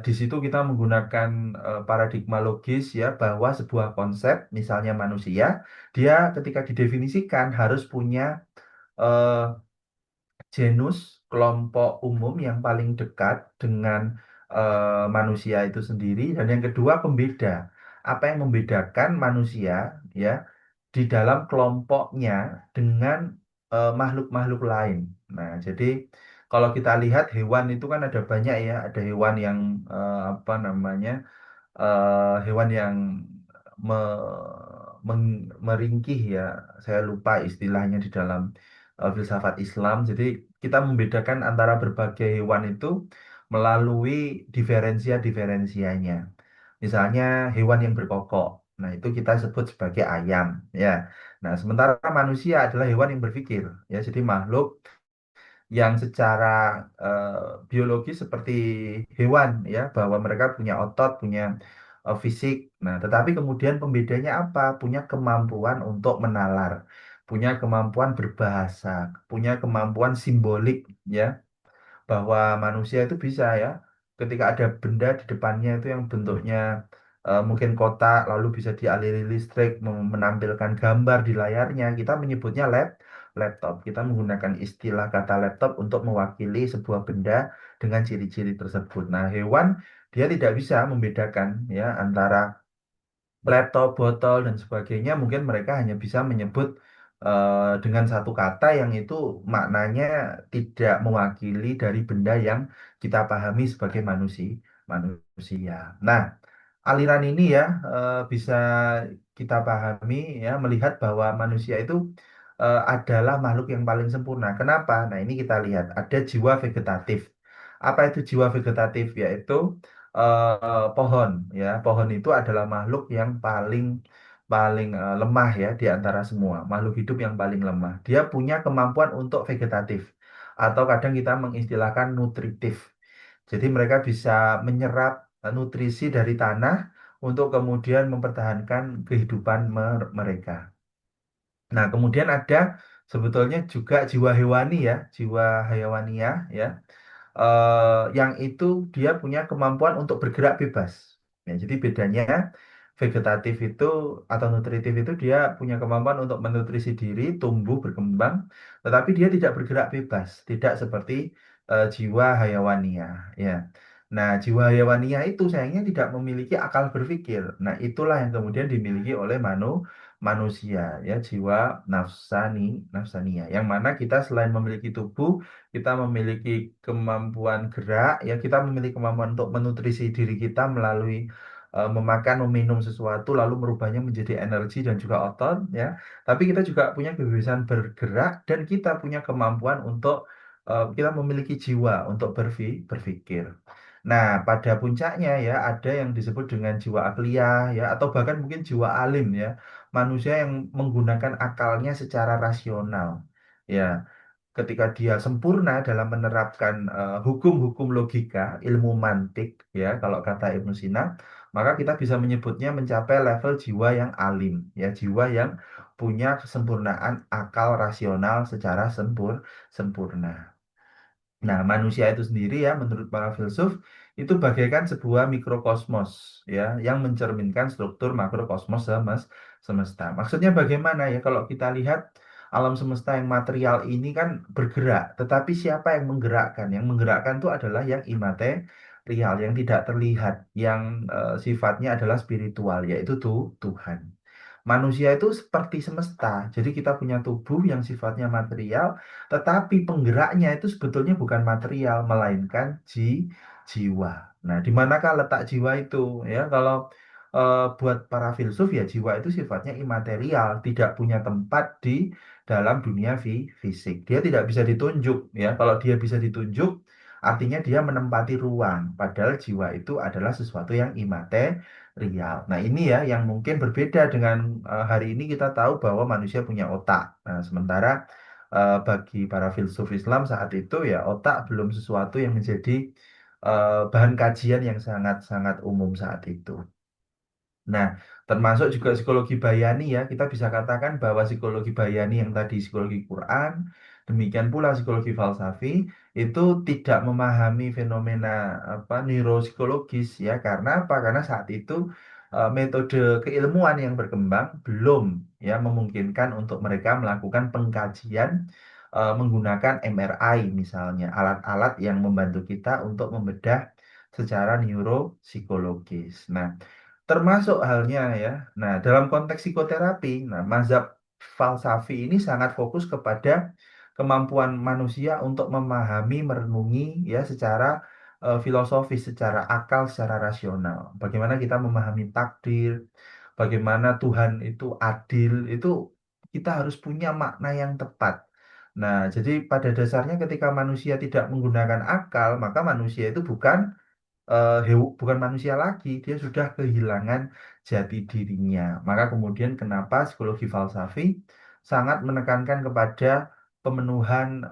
Di situ kita menggunakan paradigma logis ya bahwa sebuah konsep, misalnya manusia, dia ketika didefinisikan harus punya eh, genus, kelompok umum yang paling dekat dengan manusia itu sendiri, dan yang kedua pembeda. Apa yang membedakan manusia ya di dalam kelompoknya dengan makhluk-makhluk lain. Nah, jadi kalau kita lihat hewan itu kan ada banyak ya, ada hewan yang apa namanya hewan yang meringkih ya, saya lupa istilahnya di dalam filsafat Islam. Jadi kita membedakan antara berbagai hewan itu melalui diferensia-diferensianya. Misalnya hewan yang berkokok, nah itu kita sebut sebagai ayam ya. Nah, sementara manusia adalah hewan yang berpikir ya, jadi makhluk yang secara eh, biologis seperti hewan ya, bahwa mereka punya otot, punya fisik. Nah, tetapi kemudian pembedanya apa? Punya kemampuan untuk menalar, punya kemampuan berbahasa, punya kemampuan simbolik ya, bahwa manusia itu bisa ya, ketika ada benda di depannya itu yang bentuknya mungkin kotak lalu bisa dialiri listrik, menampilkan gambar di layarnya, kita menyebutnya laptop. Kita menggunakan istilah kata laptop untuk mewakili sebuah benda dengan ciri-ciri tersebut. Nah, hewan dia tidak bisa membedakan ya antara laptop, botol, dan sebagainya. Mungkin mereka hanya bisa menyebut dengan satu kata yang itu maknanya tidak mewakili dari benda yang kita pahami sebagai manusia. Nah, aliran ini ya bisa kita pahami ya, melihat bahwa manusia itu adalah makhluk yang paling sempurna. Kenapa? Nah, ini kita lihat ada jiwa vegetatif. Apa itu jiwa vegetatif? Yaitu pohon ya. Pohon itu adalah makhluk yang paling paling lemah ya di antara semua makhluk hidup yang paling lemah. Dia punya kemampuan untuk vegetatif atau kadang kita mengistilahkan nutritif. Jadi mereka bisa menyerap nutrisi dari tanah untuk kemudian mempertahankan kehidupan mereka. Nah, kemudian ada sebetulnya juga jiwa hewani ya, jiwa hayawania ya, yang itu dia punya kemampuan untuk bergerak bebas. Ya, jadi bedanya vegetatif itu atau nutritif itu dia punya kemampuan untuk menutrisi diri, tumbuh, berkembang, tetapi dia tidak bergerak bebas, tidak seperti jiwa hayawania. Ya. Nah, jiwa hayawania itu sayangnya tidak memiliki akal berpikir. Nah, itulah yang kemudian dimiliki oleh manusia, ya, jiwa nafsania, yang mana kita selain memiliki tubuh, kita memiliki kemampuan gerak, ya kita memiliki kemampuan untuk menutrisi diri kita melalui memakan, meminum sesuatu, lalu merubahnya menjadi energi dan juga otot, ya. Tapi kita juga punya kebebasan bergerak dan kita punya kemampuan untuk kita memiliki jiwa untuk berpikir. Nah, pada puncaknya ya ada yang disebut dengan jiwa akliyah ya, atau bahkan mungkin jiwa alim ya, manusia yang menggunakan akalnya secara rasional. Ya, ketika dia sempurna dalam menerapkan hukum-hukum logika, ilmu mantik, ya, kalau kata Ibnu Sina, maka kita bisa menyebutnya mencapai level jiwa yang alim, ya, jiwa yang punya kesempurnaan akal rasional secara sempurna. Nah, manusia itu sendiri ya, menurut para filsuf, itu bagaikan sebuah mikrokosmos ya, yang mencerminkan struktur makrokosmos semesta. Maksudnya bagaimana ya? Kalau kita lihat alam semesta yang material ini kan bergerak, tetapi siapa yang menggerakkan? Yang menggerakkan itu adalah yang imaterial, yang tidak terlihat, yang sifatnya adalah spiritual, yaitu Tuhan. Manusia itu seperti semesta, jadi kita punya tubuh yang sifatnya material, tetapi penggeraknya itu sebetulnya bukan material, melainkan jiwa. Nah, di manakah letak jiwa itu? Ya, kalau buat para filsuf ya jiwa itu sifatnya imaterial, tidak punya tempat di dalam dunia fisik. Dia tidak bisa ditunjuk. Ya, kalau dia bisa ditunjuk, Artinya dia menempati ruang, padahal jiwa itu adalah sesuatu yang imaterial. Nah, ini ya yang mungkin berbeda dengan hari ini kita tahu bahwa manusia punya otak. Nah, sementara bagi para filsuf Islam saat itu ya otak belum sesuatu yang menjadi bahan kajian yang sangat-sangat umum saat itu. Nah, termasuk juga psikologi bayani ya, kita bisa katakan bahwa psikologi bayani yang tadi psikologi Quran, demikian pula psikologi falsafi itu tidak memahami fenomena apa neuropsikologis ya, karena apa? Karena saat itu metode keilmuan yang berkembang belum ya memungkinkan untuk mereka melakukan pengkajian menggunakan MRI misalnya, alat-alat yang membantu kita untuk membedah secara neuropsikologis. Nah, termasuk halnya ya. Nah, dalam konteks psikoterapi, nah mazhab falsafi ini sangat fokus kepada kemampuan manusia untuk memahami, merenungi ya secara filosofis, secara akal, secara rasional. Bagaimana kita memahami takdir, bagaimana Tuhan itu adil, itu kita harus punya makna yang tepat. Nah, jadi pada dasarnya ketika manusia tidak menggunakan akal, maka manusia itu bukan manusia lagi, dia sudah kehilangan jati dirinya. Maka kemudian kenapa psikologi falsafi sangat menekankan kepada pemenuhan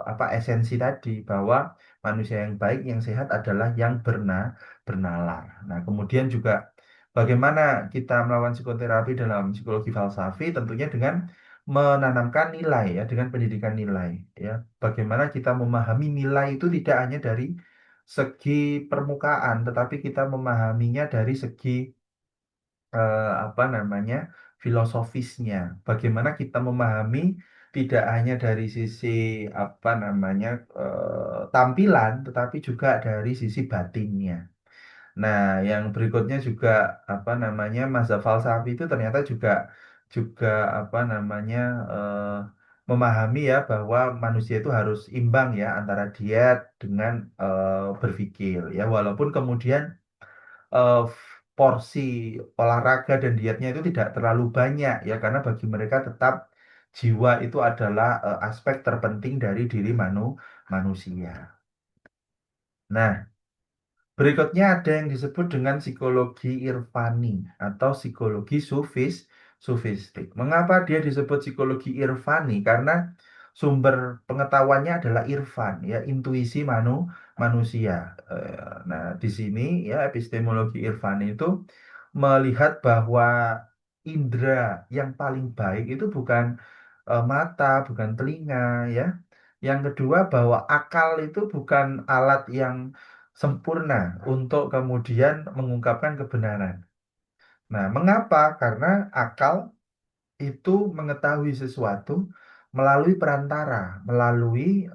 apa esensi tadi bahwa manusia yang baik, yang sehat adalah yang bernalar. Nah, kemudian juga bagaimana kita melakukan psikoterapi dalam psikologi falsafi tentunya dengan menanamkan nilai ya, dengan pendidikan nilai ya. Bagaimana kita memahami nilai itu tidak hanya dari segi permukaan, tetapi kita memahaminya dari segi apa namanya filosofisnya. Bagaimana kita memahami tidak hanya dari sisi apa namanya tampilan, tetapi juga dari sisi batinnya. Nah, yang berikutnya juga apa namanya mazhab falsafi itu ternyata juga juga apa namanya eh, memahami ya bahwa manusia itu harus imbang ya antara diet dengan berpikir ya walaupun kemudian porsi olahraga dan dietnya itu tidak terlalu banyak ya karena bagi mereka tetap jiwa itu adalah aspek terpenting dari diri manusia. Nah, berikutnya ada yang disebut dengan psikologi irfani atau psikologi sufistik. Mengapa dia disebut psikologi irfani? Karena sumber pengetahuannya adalah irfan, ya intuisi manusia. Nah, di sini ya epistemologi irfani itu melihat bahwa indera yang paling baik itu bukan mata, bukan telinga, ya. Yang kedua bahwa akal itu bukan alat yang sempurna untuk kemudian mengungkapkan kebenaran. Nah, mengapa? Karena akal itu mengetahui sesuatu melalui perantara, melalui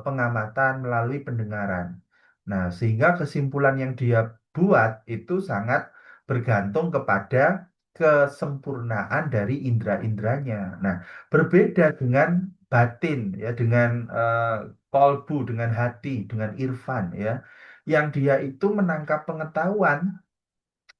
pengamatan, melalui pendengaran. Nah, sehingga kesimpulan yang dia buat itu sangat bergantung kepada kesempurnaan dari indera-inderanya. Nah, berbeda dengan batin ya, dengan kolbu, dengan hati, dengan irfan ya, yang dia itu menangkap pengetahuan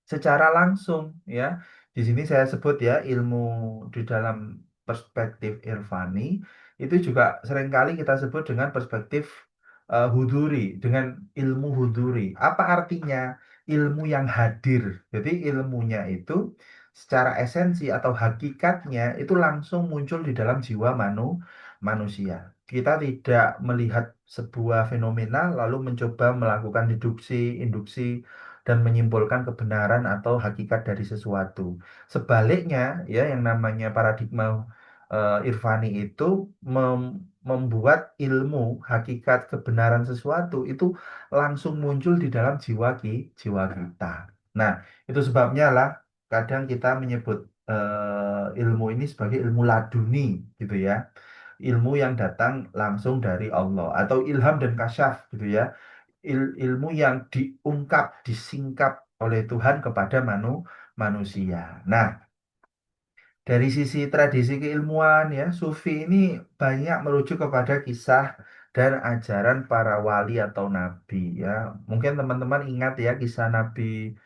secara langsung ya. Di sini saya sebut ya ilmu di dalam perspektif Irfani itu juga seringkali kita sebut dengan perspektif huduri, dengan ilmu huduri. Apa artinya? Ilmu yang hadir. Jadi ilmunya itu secara esensi atau hakikatnya itu langsung muncul di dalam jiwa manusia. Kita tidak melihat sebuah fenomena lalu mencoba melakukan deduksi, induksi dan menyimpulkan kebenaran atau hakikat dari sesuatu. Sebaliknya, ya yang namanya paradigma Irfani itu membuat ilmu hakikat kebenaran sesuatu itu langsung muncul di dalam jiwa kita. Nah, itu sebabnya lah kadang kita menyebut ilmu ini sebagai ilmu laduni gitu ya. Ilmu yang datang langsung dari Allah atau ilham dan kasyaf gitu ya ilmu yang diungkap, disingkap oleh Tuhan kepada manusia. Nah, dari sisi tradisi keilmuan ya, Sufi ini banyak merujuk kepada kisah dan ajaran para wali atau nabi ya. Mungkin teman-teman ingat ya kisah Nabi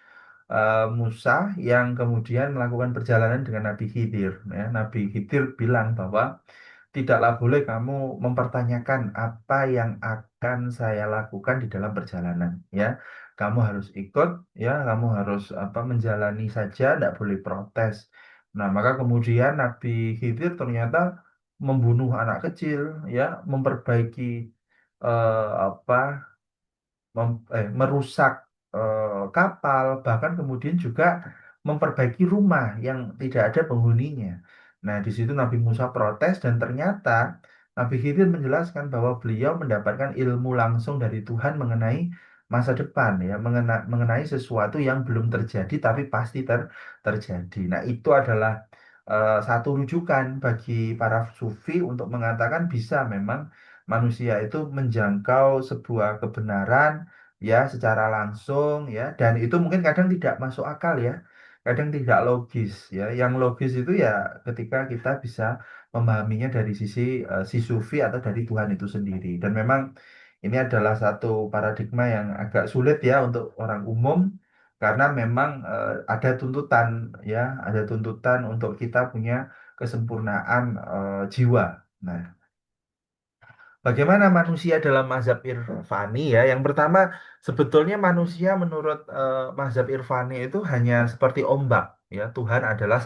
Musa yang kemudian melakukan perjalanan dengan Nabi Khidir ya. Nabi Khidir bilang bahwa tidaklah boleh kamu mempertanyakan apa yang akan saya lakukan di dalam perjalanan, ya. Kamu harus ikut, ya, kamu harus apa menjalani saja, tidak boleh protes. Nah, maka kemudian Nabi Khidir ternyata membunuh anak kecil, ya, memperbaiki apa merusak kapal, bahkan kemudian juga memperbaiki rumah yang tidak ada penghuninya. Nah, di situ Nabi Musa protes dan ternyata Nabi Khidir menjelaskan bahwa beliau mendapatkan ilmu langsung dari Tuhan mengenai masa depan, ya, mengenai sesuatu yang belum terjadi tapi pasti terjadi. Nah, itu adalah satu rujukan bagi para sufi untuk mengatakan bisa memang manusia itu menjangkau sebuah kebenaran, ya, secara langsung, ya, dan itu mungkin kadang tidak masuk akal, ya, kadang tidak logis, ya. Yang logis itu ya ketika kita bisa memahaminya dari sisi si sufi atau dari Tuhan itu sendiri. Dan memang ini adalah satu paradigma yang agak sulit, ya, untuk orang umum karena memang ada tuntutan, ya, ada tuntutan untuk kita punya kesempurnaan jiwa. Nah, bagaimana manusia dalam mazhab Irfani, ya? Yang pertama, sebetulnya manusia menurut mazhab Irfani itu hanya seperti ombak, ya. Tuhan adalah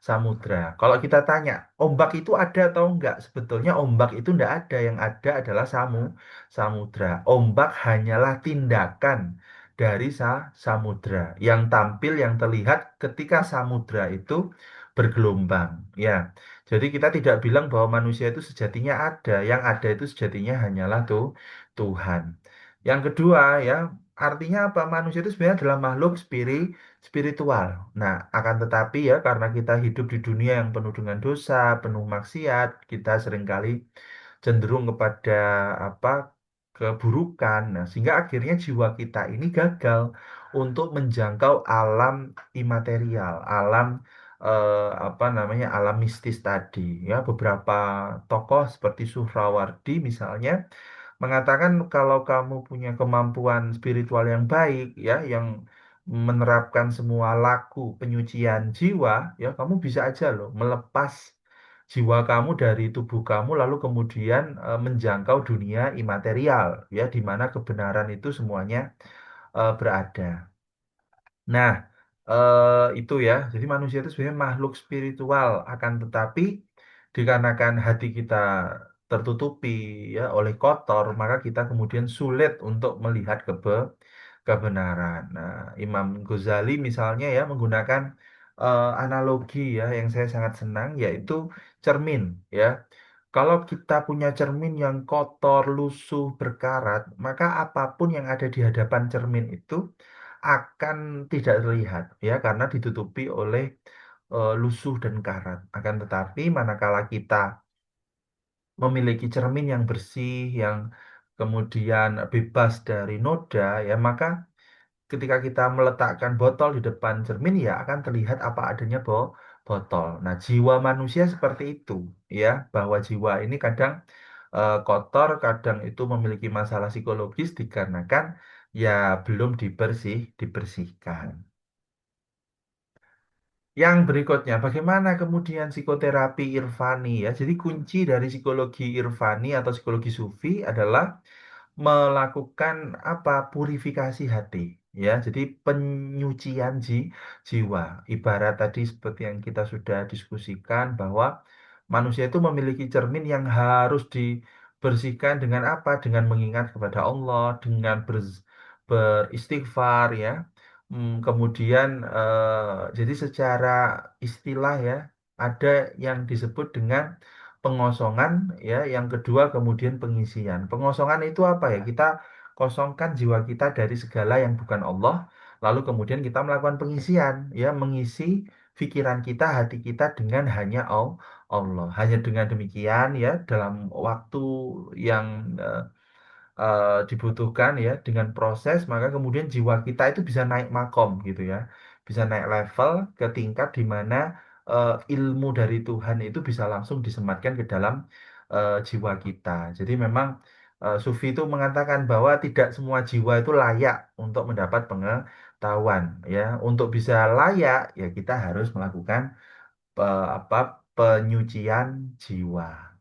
samudra. Kalau kita tanya, ombak itu ada atau enggak? Sebetulnya ombak itu enggak ada. Yang ada adalah samudra. Ombak hanyalah tindakan dari samudra yang tampil, yang terlihat ketika samudra itu bergelombang, ya. Jadi kita tidak bilang bahwa manusia itu sejatinya ada, yang ada itu sejatinya hanyalah Tuhan. Yang kedua, ya, artinya apa? Manusia itu sebenarnya adalah makhluk spiritual. Nah, akan tetapi, ya, karena kita hidup di dunia yang penuh dengan dosa, penuh maksiat, kita seringkali cenderung kepada apa? Keburukan. Nah, sehingga akhirnya jiwa kita ini gagal untuk menjangkau alam imaterial, alam apa namanya, alam mistis tadi, ya. Beberapa tokoh seperti Suhrawardi misalnya mengatakan kalau kamu punya kemampuan spiritual yang baik, ya, yang menerapkan semua laku penyucian jiwa, ya, kamu bisa aja loh melepas jiwa kamu dari tubuh kamu lalu kemudian menjangkau dunia imaterial, ya, di mana kebenaran itu semuanya berada. Nah, itu, ya. Jadi manusia itu sebenarnya makhluk spiritual, akan tetapi dikarenakan hati kita tertutupi, ya, oleh kotor, maka kita kemudian sulit untuk melihat kebenaran. Nah, Imam Ghazali misalnya, ya, menggunakan analogi, ya, yang saya sangat senang, yaitu cermin, ya. Kalau kita punya cermin yang kotor, lusuh, berkarat, maka apapun yang ada di hadapan cermin itu akan tidak terlihat, ya, karena ditutupi oleh lusuh dan karat. Akan tetapi manakala kita memiliki cermin yang bersih, yang kemudian bebas dari noda, ya, maka ketika kita meletakkan botol di depan cermin, ya, akan terlihat apa adanya botol. Nah, jiwa manusia seperti itu, ya, bahwa jiwa ini kadang kotor, kadang itu memiliki masalah psikologis dikarenakan ya belum dibersihkan. Yang berikutnya, bagaimana kemudian psikoterapi Irfani, ya? Jadi kunci dari psikologi Irfani atau psikologi Sufi adalah melakukan apa? Purifikasi hati, ya. Jadi penyucian jiwa. Ibarat tadi seperti yang kita sudah diskusikan bahwa manusia itu memiliki cermin yang harus dibersihkan dengan apa? Dengan mengingat kepada Allah, dengan beristighfar, ya. Kemudian jadi secara istilah, ya, ada yang disebut dengan pengosongan, ya, yang kedua kemudian pengisian. Pengosongan itu apa, ya? Kita kosongkan jiwa kita dari segala yang bukan Allah, lalu kemudian kita melakukan pengisian, ya, mengisi pikiran kita, hati kita dengan hanya Allah. Hanya dengan demikian, ya, dalam waktu yang dibutuhkan, ya, dengan proses, maka kemudian jiwa kita itu bisa naik makom, gitu, ya, bisa naik level ke tingkat di mana ilmu dari Tuhan itu bisa langsung disematkan ke dalam jiwa kita. Jadi memang Sufi itu mengatakan bahwa tidak semua jiwa itu layak untuk mendapat pengetahuan, ya. Untuk bisa layak, ya, kita harus melakukan apa penyucian jiwa.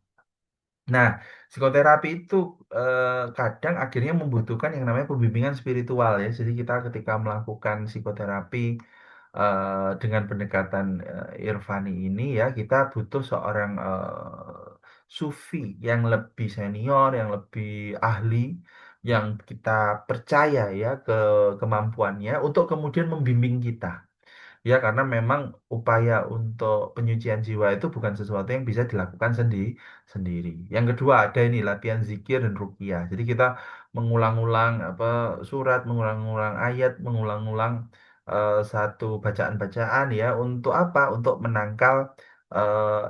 Nah, psikoterapi itu kadang akhirnya membutuhkan yang namanya pembimbingan spiritual ya. Jadi kita ketika melakukan psikoterapi dengan pendekatan Irfani ini ya, kita butuh seorang sufi yang lebih senior, yang lebih ahli, yang kita percaya ya ke kemampuannya untuk kemudian membimbing kita. Ya, karena memang upaya untuk penyucian jiwa itu bukan sesuatu yang bisa dilakukan sendiri. Yang kedua ada ini latihan zikir dan ruqyah. Jadi kita mengulang-ulang apa surat, mengulang-ulang ayat, mengulang-ulang satu bacaan-bacaan ya untuk apa? Untuk menangkal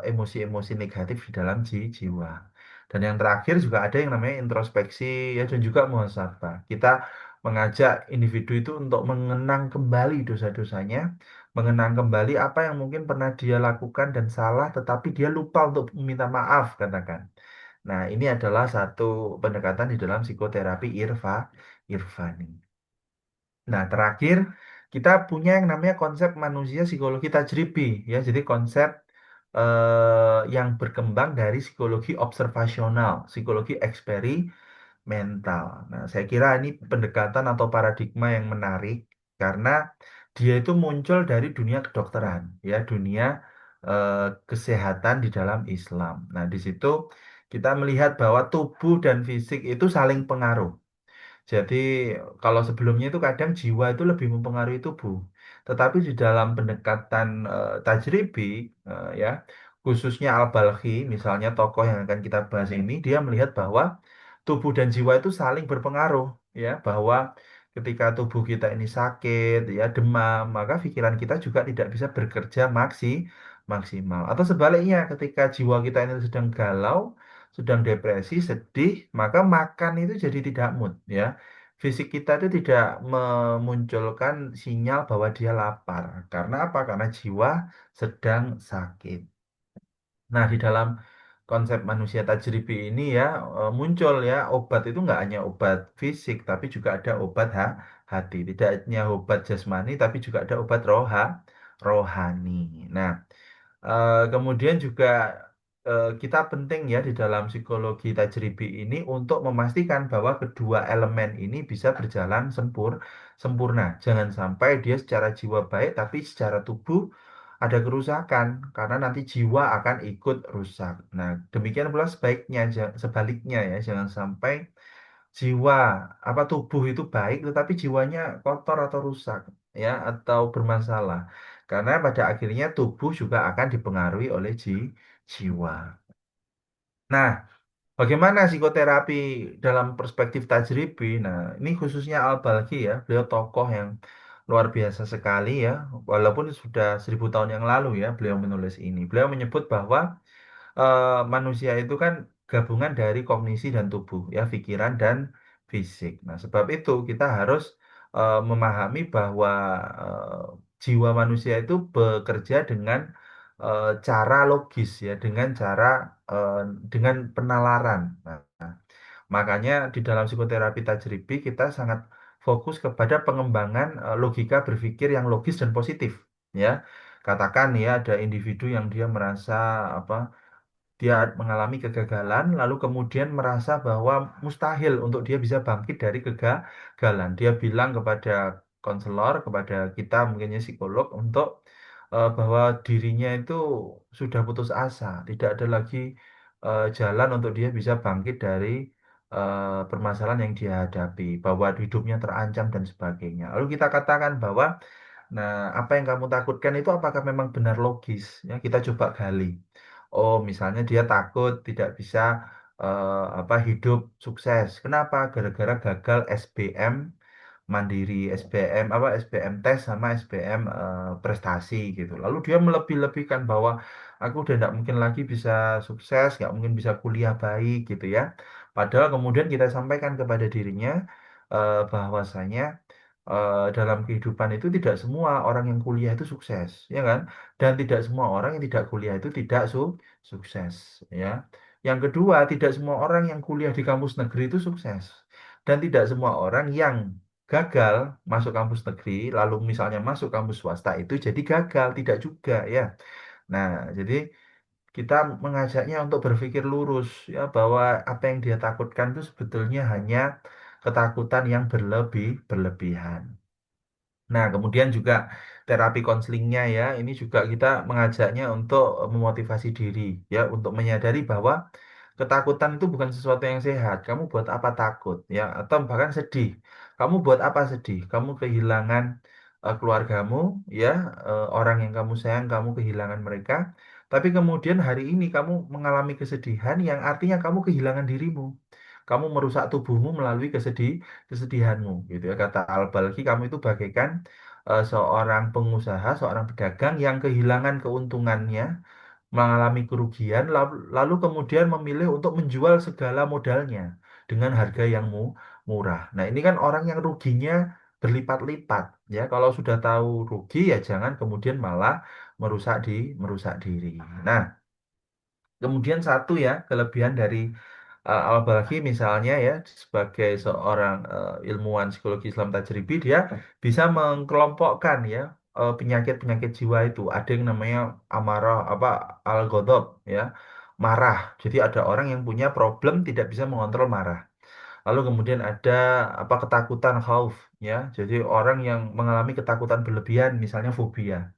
emosi-emosi negatif di dalam jiwa. Dan yang terakhir juga ada yang namanya introspeksi ya dan juga muhasabah. Kita mengajak individu itu untuk mengenang kembali dosa-dosanya, mengenang kembali apa yang mungkin pernah dia lakukan dan salah, tetapi dia lupa untuk meminta maaf, katakan. Nah, ini adalah satu pendekatan di dalam psikoterapi Irfani. Nah, terakhir kita punya yang namanya konsep manusia psikologi tajribi, ya. Jadi konsep yang berkembang dari psikologi observasional, psikologi eksperimental. Nah, saya kira ini pendekatan atau paradigma yang menarik karena dia itu muncul dari dunia kedokteran, ya, dunia eh, kesehatan di dalam Islam. Nah, di situ kita melihat bahwa tubuh dan fisik itu saling pengaruh. Jadi kalau sebelumnya itu kadang jiwa itu lebih mempengaruhi tubuh. Tetapi di dalam pendekatan tajribi ya khususnya Al-Balkhi misalnya tokoh yang akan kita bahas ini dia melihat bahwa tubuh dan jiwa itu saling berpengaruh ya bahwa ketika tubuh kita ini sakit ya demam maka pikiran kita juga tidak bisa bekerja maksimal atau sebaliknya ketika jiwa kita ini sedang galau sedang depresi sedih maka makan itu jadi tidak mood ya fisik kita itu tidak memunculkan sinyal bahwa dia lapar. Karena apa? Karena jiwa sedang sakit. Nah, di dalam konsep manusia tajribi ini ya muncul ya obat itu nggak hanya obat fisik, tapi juga ada obat hati. Tidak hanya obat jasmani, tapi juga ada obat rohani. Nah, kemudian juga kita penting ya di dalam psikologi tajribi ini untuk memastikan bahwa kedua elemen ini bisa berjalan sempurna. Jangan sampai dia secara jiwa baik tapi secara tubuh ada kerusakan karena nanti jiwa akan ikut rusak. Nah, demikian pula sebaiknya sebaliknya ya, jangan sampai jiwa apa tubuh itu baik tetapi jiwanya kotor atau rusak ya atau bermasalah karena pada akhirnya tubuh juga akan dipengaruhi oleh jiwa. Nah, bagaimana psikoterapi dalam perspektif tajribi? Nah, ini khususnya Al-Balkhi ya, beliau tokoh yang luar biasa sekali ya, walaupun sudah 1000 tahun yang lalu ya beliau menulis ini. Beliau menyebut bahwa manusia itu kan gabungan dari kognisi dan tubuh, ya, pikiran dan fisik. Nah, sebab itu kita harus memahami bahwa eh, jiwa manusia itu bekerja dengan cara logis, ya, dengan cara eh, dengan penalaran. Nah, makanya di dalam psikoterapi tajribi kita sangat fokus kepada pengembangan logika berpikir yang logis dan positif, ya. Katakan ya ada individu yang dia merasa apa dia mengalami kegagalan, lalu kemudian merasa bahwa mustahil untuk dia bisa bangkit dari kegagalan. Dia bilang kepada konselor, kepada kita mungkinnya psikolog untuk bahwa dirinya itu sudah putus asa, tidak ada lagi jalan untuk dia bisa bangkit dari permasalahan yang dia hadapi, bahwa hidupnya terancam dan sebagainya. Lalu kita katakan bahwa nah, apa yang kamu takutkan itu apakah memang benar logis? Ya, kita coba gali. Oh, misalnya dia takut tidak bisa apa hidup sukses. Kenapa? Gara-gara gagal SBM mandiri, SBM apa SBM tes sama SBM prestasi gitu. Lalu dia melebih-lebihkan bahwa aku udah tidak mungkin lagi bisa sukses, nggak mungkin bisa kuliah baik gitu ya. Padahal kemudian kita sampaikan kepada dirinya bahwasanya dalam kehidupan itu tidak semua orang yang kuliah itu sukses, ya kan? Dan tidak semua orang yang tidak kuliah itu tidak sukses, ya. Yang kedua, tidak semua orang yang kuliah di kampus negeri itu sukses. Dan tidak semua orang yang gagal masuk kampus negeri, lalu misalnya masuk kampus swasta itu jadi gagal, tidak juga, ya. Nah, jadi kita mengajaknya untuk berpikir lurus ya, bahwa apa yang dia takutkan itu sebetulnya hanya ketakutan yang berlebihan. Nah, kemudian juga terapi konselingnya ya, ini juga kita mengajaknya untuk memotivasi diri ya, untuk menyadari bahwa ketakutan itu bukan sesuatu yang sehat. Kamu buat apa takut ya, atau bahkan sedih. Kamu buat apa sedih? Kamu kehilangan keluargamu ya, orang yang kamu sayang, kamu kehilangan mereka. Tapi kemudian hari ini kamu mengalami kesedihan yang artinya kamu kehilangan dirimu. Kamu merusak tubuhmu melalui kesedihanmu gitu ya. Kata Al-Balkhi, kamu itu bagaikan seorang pengusaha, seorang pedagang yang kehilangan keuntungannya, mengalami kerugian, lalu kemudian memilih untuk menjual segala modalnya dengan harga yang murah. Nah, ini kan orang yang ruginya berlipat-lipat ya. Kalau sudah tahu rugi ya jangan kemudian malah merusak diri. Nah, kemudian satu ya kelebihan dari Al-Balkhi misalnya ya, sebagai seorang ilmuwan psikologi Islam tajribi, dia bisa mengkelompokkan ya penyakit-penyakit jiwa itu. Ada yang namanya amarah apa al-ghadab ya, marah. Jadi ada orang yang punya problem tidak bisa mengontrol marah. Lalu kemudian ada apa ketakutan khauf ya. Jadi orang yang mengalami ketakutan berlebihan misalnya fobia.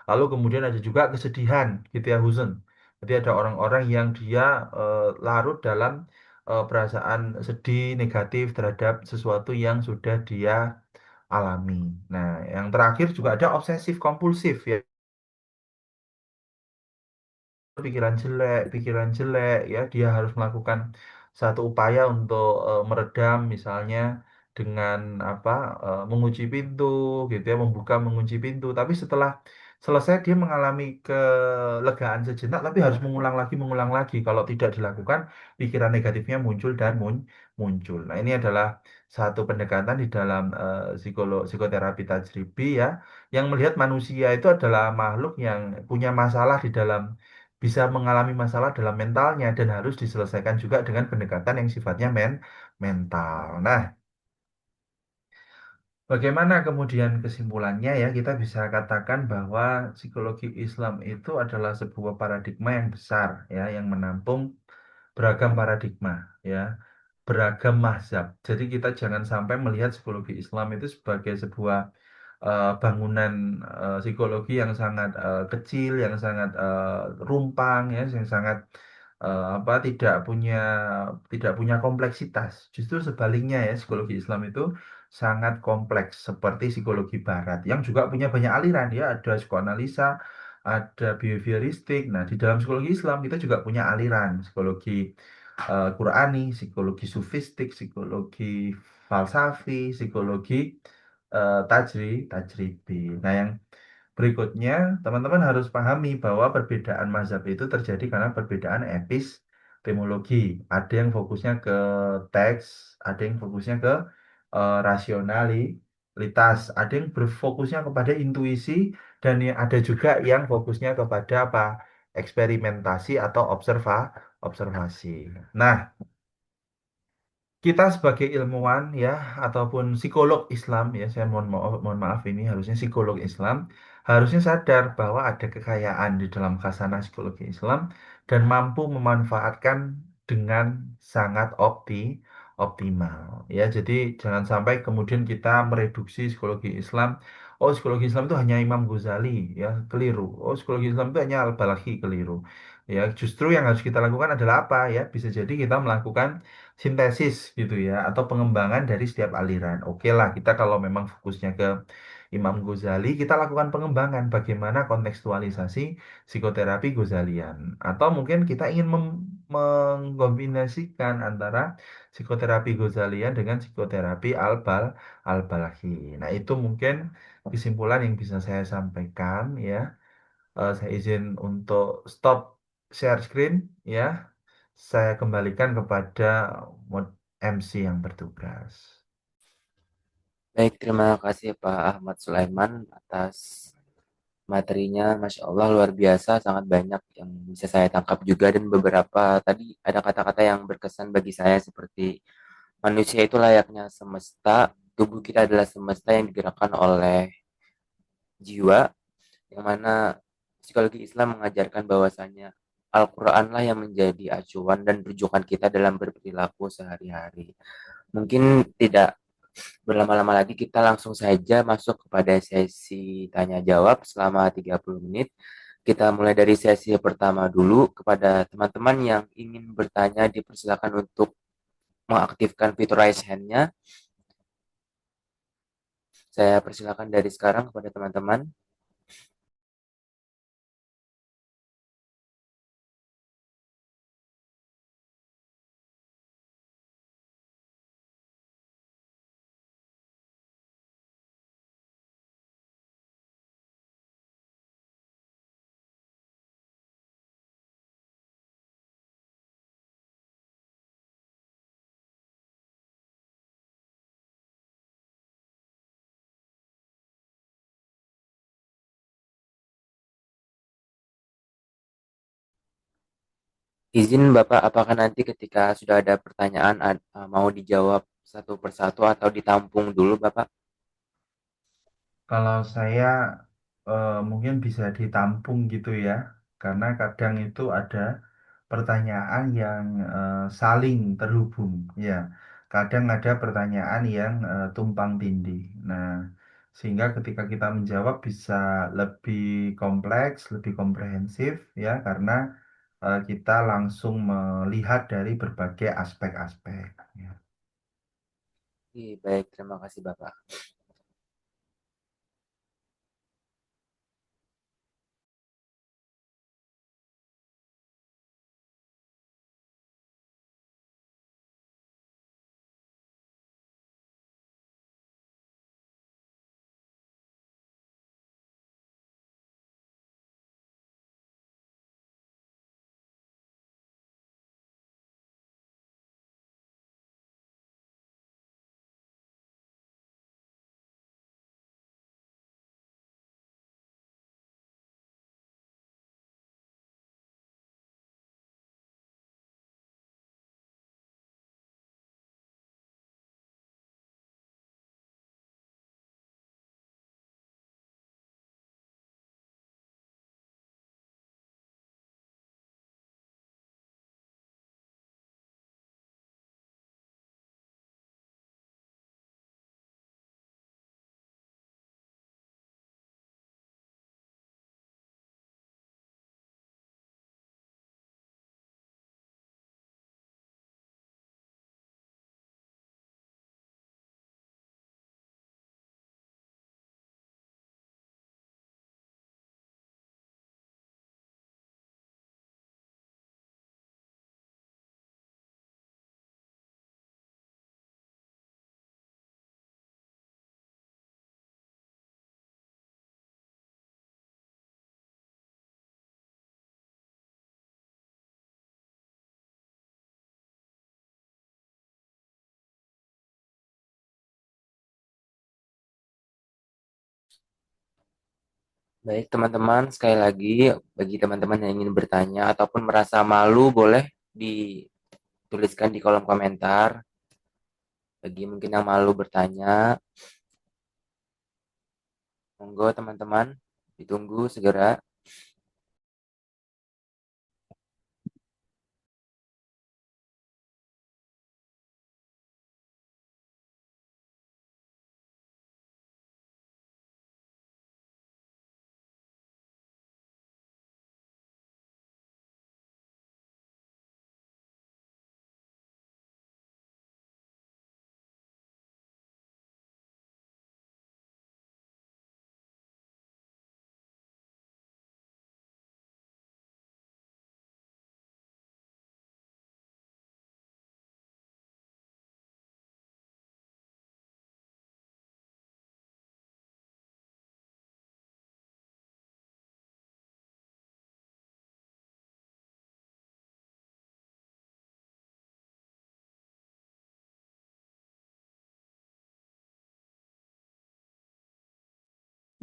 Lalu kemudian ada juga kesedihan, gitu ya, huzn. Jadi ada orang-orang yang dia larut dalam perasaan sedih, negatif terhadap sesuatu yang sudah dia alami. Nah, yang terakhir juga ada obsesif kompulsif ya. Pikiran jelek ya, dia harus melakukan satu upaya untuk meredam misalnya dengan apa mengunci pintu gitu ya, mengunci pintu, tapi setelah selesai dia mengalami kelegaan sejenak tapi harus mengulang lagi. Kalau tidak dilakukan, pikiran negatifnya muncul dan muncul. Nah, ini adalah satu pendekatan di dalam psikoterapi tajribi ya, yang melihat manusia itu adalah makhluk yang punya masalah di dalam bisa mengalami masalah dalam mentalnya dan harus diselesaikan juga dengan pendekatan yang sifatnya mental. Nah, bagaimana kemudian kesimpulannya ya, kita bisa katakan bahwa psikologi Islam itu adalah sebuah paradigma yang besar ya, yang menampung beragam paradigma ya, beragam mazhab. Jadi kita jangan sampai melihat psikologi Islam itu sebagai sebuah bangunan psikologi yang sangat kecil, yang sangat rumpang ya, yang sangat apa tidak punya kompleksitas. Justru sebaliknya ya, psikologi Islam itu sangat kompleks seperti psikologi Barat yang juga punya banyak aliran ya, ada psikoanalisa, ada behavioristik. Nah, di dalam psikologi Islam kita juga punya aliran psikologi Qurani, psikologi sufistik, psikologi falsafi, psikologi tajribi. Nah, yang berikutnya, teman-teman harus pahami bahwa perbedaan mazhab itu terjadi karena perbedaan epistemologi. Ada yang fokusnya ke teks, ada yang fokusnya ke rasionalitas, ada yang berfokusnya kepada intuisi, dan ada juga yang fokusnya kepada apa? Eksperimentasi atau observasi. Nah, kita sebagai ilmuwan ya ataupun psikolog Islam ya, saya mohon maaf, ini harusnya psikolog Islam harusnya sadar bahwa ada kekayaan di dalam khasanah psikologi Islam dan mampu memanfaatkan dengan sangat optimal ya. Jadi jangan sampai kemudian kita mereduksi psikologi Islam, oh psikologi Islam itu hanya Imam Ghazali ya, keliru. Oh psikologi Islam itu hanya Al-Balakhi, keliru. Ya, justru yang harus kita lakukan adalah apa ya? Bisa jadi kita melakukan sintesis gitu ya, atau pengembangan dari setiap aliran. Oke lah, kita kalau memang fokusnya ke Imam Ghazali, kita lakukan pengembangan bagaimana kontekstualisasi psikoterapi Ghazalian. Atau mungkin kita ingin mengkombinasikan antara psikoterapi Ghazalian dengan psikoterapi Al-Balakhi. Nah, itu mungkin kesimpulan yang bisa saya sampaikan ya. Saya izin untuk stop share screen ya. Saya kembalikan kepada MC yang bertugas. Baik, terima kasih Pak Ahmad Sulaiman atas materinya. Masya Allah, luar biasa, sangat banyak yang bisa saya tangkap juga, dan beberapa tadi ada kata-kata yang berkesan bagi saya seperti manusia itu layaknya semesta, tubuh kita adalah semesta yang digerakkan oleh jiwa, yang mana psikologi Islam mengajarkan bahwasanya Al-Quranlah yang menjadi acuan dan rujukan kita dalam berperilaku sehari-hari. Mungkin tidak berlama-lama lagi, kita langsung saja masuk kepada sesi tanya jawab selama 30 menit. Kita mulai dari sesi pertama dulu. Kepada teman-teman yang ingin bertanya, dipersilakan untuk mengaktifkan fitur raise hand-nya. Saya persilakan dari sekarang kepada teman-teman. Izin Bapak, apakah nanti ketika sudah ada pertanyaan mau dijawab satu persatu atau ditampung dulu Bapak? Kalau saya mungkin bisa ditampung gitu ya, karena kadang itu ada pertanyaan yang saling terhubung, ya. Kadang ada pertanyaan yang tumpang tindih. Nah, sehingga ketika kita menjawab bisa lebih kompleks, lebih komprehensif, ya, karena kita langsung melihat dari berbagai aspek-aspek. Ya. Baik, terima kasih Bapak. Baik teman-teman, sekali lagi bagi teman-teman yang ingin bertanya ataupun merasa malu boleh dituliskan di kolom komentar. Bagi mungkin yang malu bertanya, monggo teman-teman, ditunggu segera.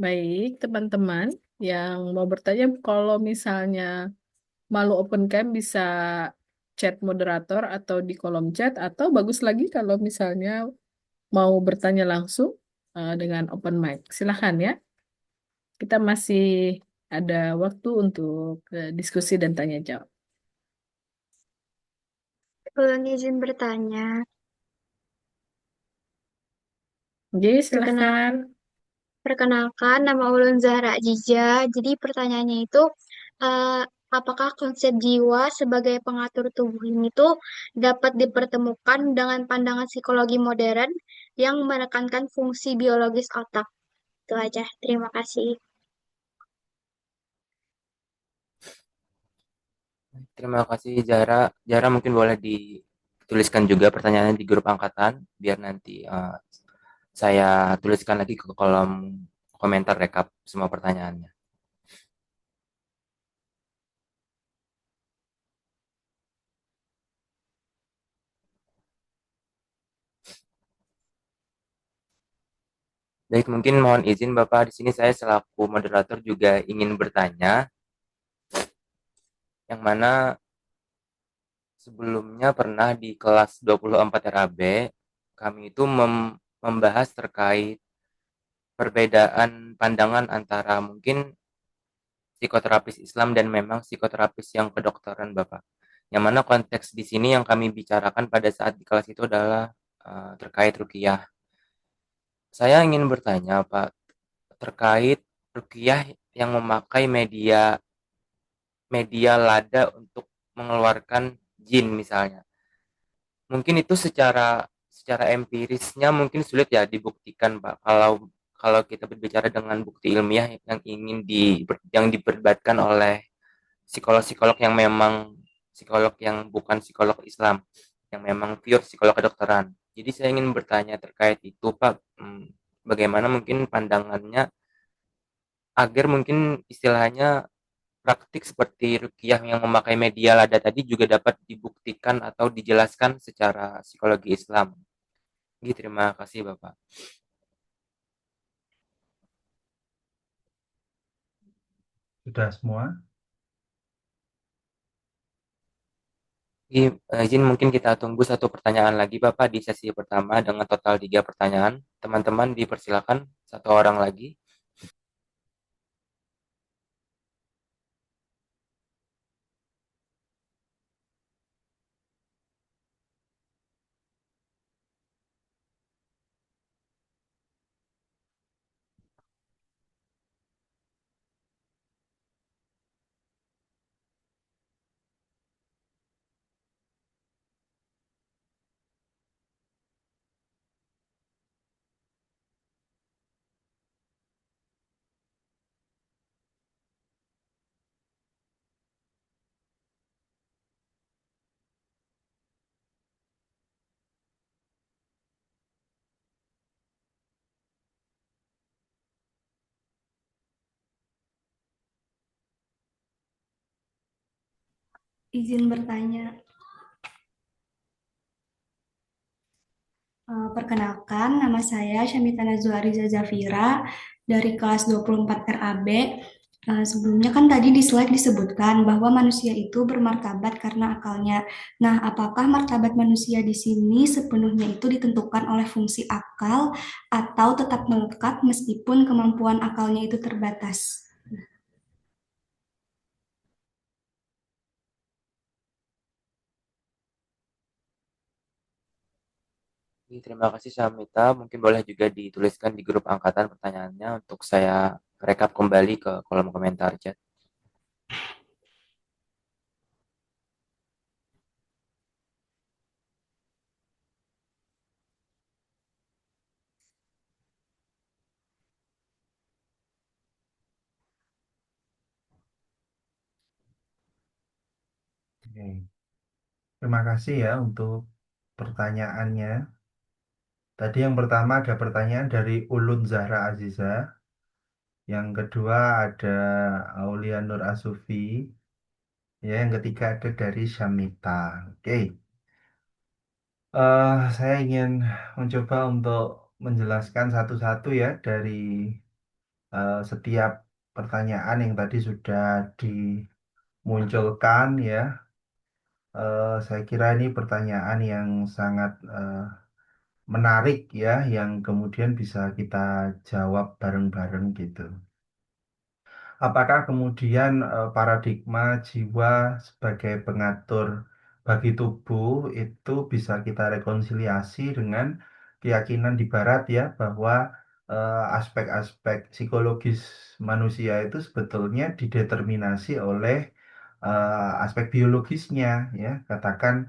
Baik, teman-teman yang mau bertanya, kalau misalnya malu open cam bisa chat moderator atau di kolom chat, atau bagus lagi kalau misalnya mau bertanya langsung dengan open mic. Silahkan ya, kita masih ada waktu untuk diskusi dan tanya jawab. Ulun izin bertanya. Jadi Perkenal, silahkan. perkenalkan, nama Ulun Zahra Jija. Jadi pertanyaannya itu, eh, apakah konsep jiwa sebagai pengatur tubuh ini tuh dapat dipertemukan dengan pandangan psikologi modern yang menekankan fungsi biologis otak? Itu aja. Terima kasih. Terima kasih Jara. Jara mungkin boleh dituliskan juga pertanyaannya di grup angkatan biar nanti saya tuliskan lagi ke kolom komentar rekap semua pertanyaannya. Baik, mungkin mohon izin Bapak, di sini saya selaku moderator juga ingin bertanya, yang mana sebelumnya pernah di kelas 24 RAB, kami itu membahas terkait perbedaan pandangan antara mungkin psikoterapis Islam dan memang psikoterapis yang kedokteran Bapak. Yang mana konteks di sini yang kami bicarakan pada saat di kelas itu adalah terkait ruqyah. Saya ingin bertanya Pak, terkait ruqyah yang memakai media media lada untuk mengeluarkan jin misalnya. Mungkin itu secara secara empirisnya mungkin sulit ya dibuktikan, Pak. Kalau kita berbicara dengan bukti ilmiah yang ingin yang diperdebatkan oleh psikolog-psikolog yang memang psikolog yang bukan psikolog Islam, yang memang pure psikolog kedokteran. Jadi saya ingin bertanya terkait itu, Pak. Bagaimana mungkin pandangannya agar mungkin istilahnya praktik seperti ruqyah yang memakai media lada tadi juga dapat dibuktikan atau dijelaskan secara psikologi Islam. Gitu, terima kasih Bapak. Sudah semua? Izin mungkin kita tunggu satu pertanyaan lagi Bapak di sesi pertama dengan total 3 pertanyaan. Teman-teman dipersilakan satu orang lagi. Izin bertanya. Perkenalkan, nama saya Syamita Nazwariza Zafira dari kelas 24 RAB. Sebelumnya kan tadi di slide disebutkan bahwa manusia itu bermartabat karena akalnya. Nah, apakah martabat manusia di sini sepenuhnya itu ditentukan oleh fungsi akal atau tetap melekat meskipun kemampuan akalnya itu terbatas? Terima kasih Syamita. Mungkin boleh juga dituliskan di grup angkatan pertanyaannya untuk saya rekap kembali ke kolom komentar chat. Oke. Terima kasih ya untuk pertanyaannya. Tadi yang pertama ada pertanyaan dari Ulun Zahra Aziza. Yang kedua ada Aulia Nur Asufi. Ya, yang ketiga ada dari Syamita. Oke. Saya ingin mencoba untuk menjelaskan satu-satu ya dari setiap pertanyaan yang tadi sudah dimunculkan ya. Saya kira ini pertanyaan yang sangat menarik ya, yang kemudian bisa kita jawab bareng-bareng gitu. Apakah kemudian paradigma jiwa sebagai pengatur bagi tubuh itu bisa kita rekonsiliasi dengan keyakinan di Barat ya bahwa aspek-aspek psikologis manusia itu sebetulnya dideterminasi oleh aspek biologisnya ya, katakan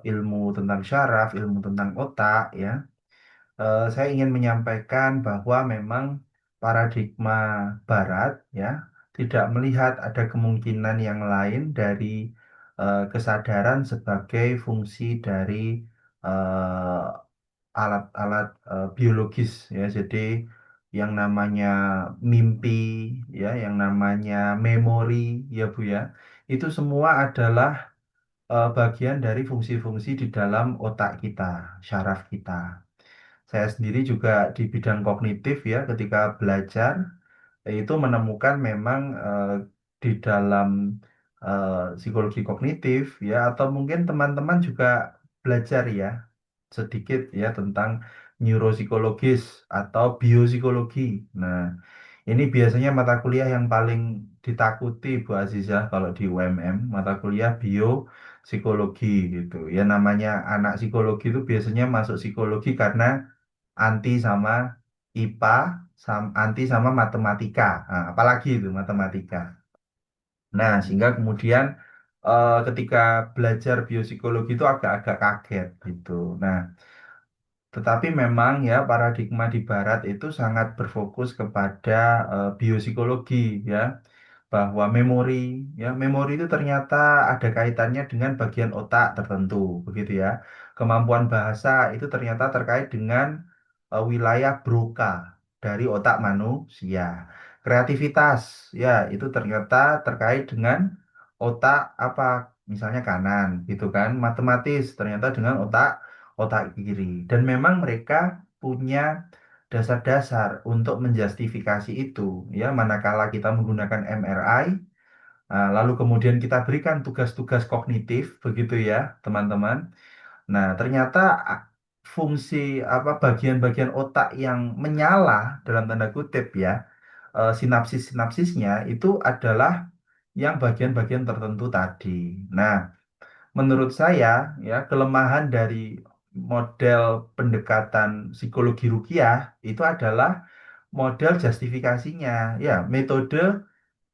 ilmu tentang syaraf, ilmu tentang otak ya. Saya ingin menyampaikan bahwa memang paradigma Barat ya tidak melihat ada kemungkinan yang lain dari kesadaran sebagai fungsi dari eh, alat-alat biologis ya. Jadi yang namanya mimpi ya, yang namanya memori ya Bu ya, itu semua adalah bagian dari fungsi-fungsi di dalam otak kita, syaraf kita. Saya sendiri juga di bidang kognitif ya, ketika belajar itu menemukan memang di dalam psikologi kognitif ya, atau mungkin teman-teman juga belajar ya sedikit ya tentang neuropsikologis atau biopsikologi. Nah, ini biasanya mata kuliah yang paling ditakuti Bu Azizah kalau di UMM, mata kuliah biopsikologi gitu. Ya namanya anak psikologi itu biasanya masuk psikologi karena anti sama IPA, anti sama matematika. Nah, apalagi itu matematika. Nah, sehingga kemudian ketika belajar biopsikologi itu agak-agak kaget gitu. Nah, tetapi memang ya paradigma di Barat itu sangat berfokus kepada biopsikologi ya, bahwa memori itu ternyata ada kaitannya dengan bagian otak tertentu begitu ya. Kemampuan bahasa itu ternyata terkait dengan wilayah Broca dari otak manusia. Kreativitas ya itu ternyata terkait dengan otak apa misalnya kanan gitu kan. Matematis ternyata dengan otak otak kiri. Dan memang mereka punya dasar-dasar untuk menjustifikasi itu ya, manakala kita menggunakan MRI lalu kemudian kita berikan tugas-tugas kognitif begitu ya teman-teman. Nah, ternyata fungsi apa bagian-bagian otak yang menyala dalam tanda kutip ya, sinapsis-sinapsisnya itu adalah yang bagian-bagian tertentu tadi. Nah, menurut saya ya kelemahan dari model pendekatan psikologi rukiah itu adalah model justifikasinya ya, metode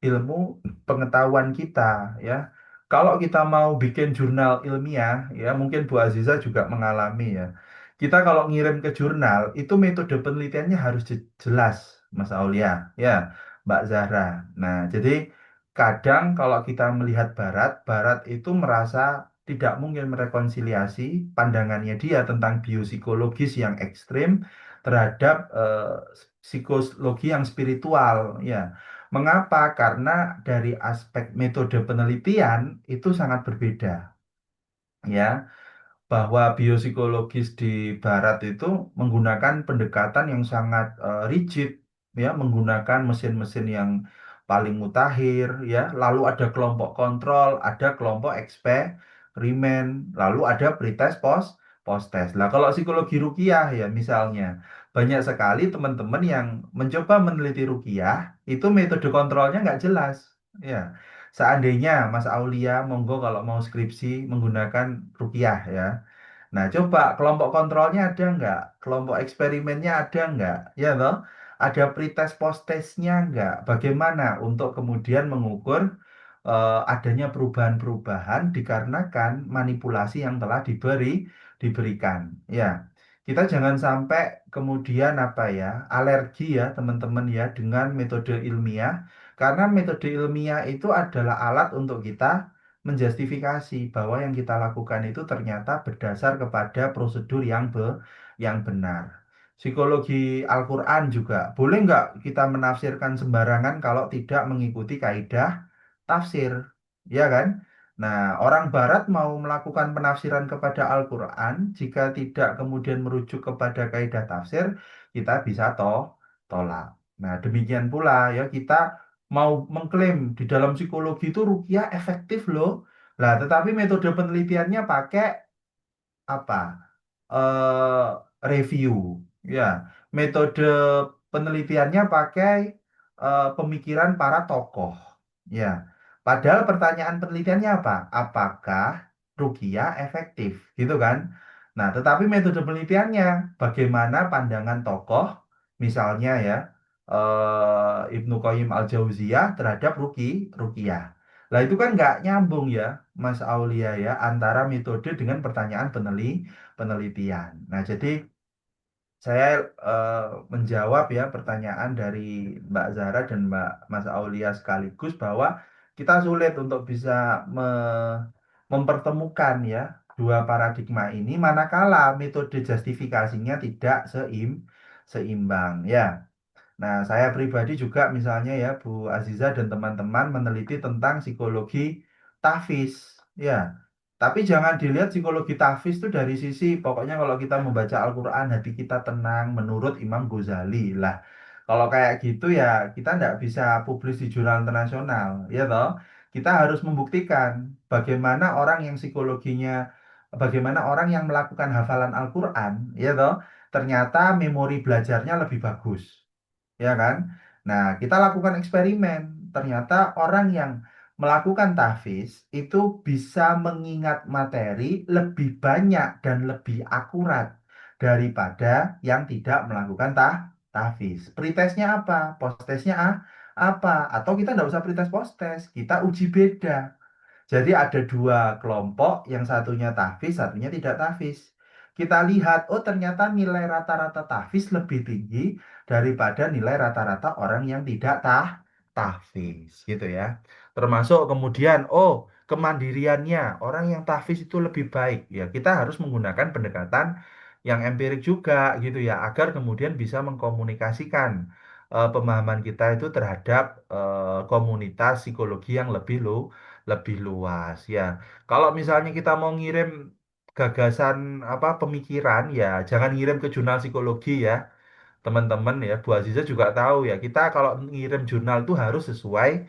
ilmu pengetahuan kita ya. Kalau kita mau bikin jurnal ilmiah ya, mungkin Bu Aziza juga mengalami ya. Kita kalau ngirim ke jurnal itu metode penelitiannya harus jelas, Mas Aulia ya, Mbak Zahra. Nah, jadi kadang kalau kita melihat Barat, Barat itu merasa tidak mungkin merekonsiliasi pandangannya dia tentang biopsikologis yang ekstrim terhadap psikologi yang spiritual ya. Mengapa? Karena dari aspek metode penelitian itu sangat berbeda, ya, bahwa biopsikologis di Barat itu menggunakan pendekatan yang sangat rigid, ya, menggunakan mesin-mesin yang paling mutakhir, ya, lalu ada kelompok kontrol, ada kelompok eksperimen, lalu ada pretest post test. Lah kalau psikologi rukiah ya misalnya banyak sekali teman-teman yang mencoba meneliti rukiah itu metode kontrolnya nggak jelas, ya. Seandainya Mas Aulia, monggo kalau mau skripsi menggunakan rukiah ya. Nah, coba kelompok kontrolnya ada nggak? Kelompok eksperimennya ada nggak? Ya toh? Ada pretest post-testnya nggak? Bagaimana untuk kemudian mengukur adanya perubahan-perubahan dikarenakan manipulasi yang telah diberikan. Ya, kita jangan sampai kemudian apa ya, alergi ya teman-teman ya dengan metode ilmiah, karena metode ilmiah itu adalah alat untuk kita menjustifikasi bahwa yang kita lakukan itu ternyata berdasar kepada prosedur yang benar. Psikologi Al-Quran juga boleh nggak kita menafsirkan sembarangan kalau tidak mengikuti kaidah tafsir, ya kan? Nah, orang Barat mau melakukan penafsiran kepada Al-Quran, jika tidak kemudian merujuk kepada kaidah tafsir, kita bisa tolak. Nah, demikian pula ya kita mau mengklaim di dalam psikologi itu rukiah efektif loh. Lah, tetapi metode penelitiannya pakai apa? eh Review, ya. Metode penelitiannya pakai pemikiran para tokoh, ya. Padahal pertanyaan penelitiannya apa? Apakah ruqyah efektif, gitu kan? Nah, tetapi metode penelitiannya, bagaimana pandangan tokoh, misalnya ya, Ibnu Qayyim al-Jauziyah terhadap ruqyah. Lah itu kan nggak nyambung ya, Mas Aulia ya, antara metode dengan pertanyaan penelitian. Nah, jadi saya menjawab ya pertanyaan dari Mbak Zara dan Mas Aulia sekaligus bahwa kita sulit untuk bisa mempertemukan ya dua paradigma ini manakala metode justifikasinya tidak seimbang ya. Nah, saya pribadi juga misalnya ya Bu Aziza dan teman-teman meneliti tentang psikologi tahfiz. Ya, tapi jangan dilihat psikologi tahfiz itu dari sisi pokoknya kalau kita membaca Al-Quran hati kita tenang menurut Imam Ghazali. Lah, kalau kayak gitu ya kita nggak bisa publis di jurnal internasional, ya toh. Kita harus membuktikan bagaimana orang yang psikologinya, bagaimana orang yang melakukan hafalan Al-Quran, ya toh, ternyata memori belajarnya lebih bagus ya kan? Nah, kita lakukan eksperimen. Ternyata orang yang melakukan tahfiz itu bisa mengingat materi lebih banyak dan lebih akurat daripada yang tidak melakukan tahfiz. Pretestnya apa? Posttestnya apa? Atau kita nggak usah pretest posttest, kita uji beda. Jadi ada dua kelompok, yang satunya tahfiz, satunya tidak tahfiz. Kita lihat, oh ternyata nilai rata-rata tahfiz lebih tinggi daripada nilai rata-rata orang yang tidak tahfiz, gitu ya. Termasuk kemudian, oh kemandiriannya orang yang tahfiz itu lebih baik. Ya kita harus menggunakan pendekatan yang empirik juga, gitu ya, agar kemudian bisa mengkomunikasikan pemahaman kita itu terhadap komunitas psikologi yang lebih luas ya. Kalau misalnya kita mau ngirim gagasan apa pemikiran ya jangan ngirim ke jurnal psikologi ya teman-teman ya. Bu Aziza juga tahu ya kita kalau ngirim jurnal itu harus sesuai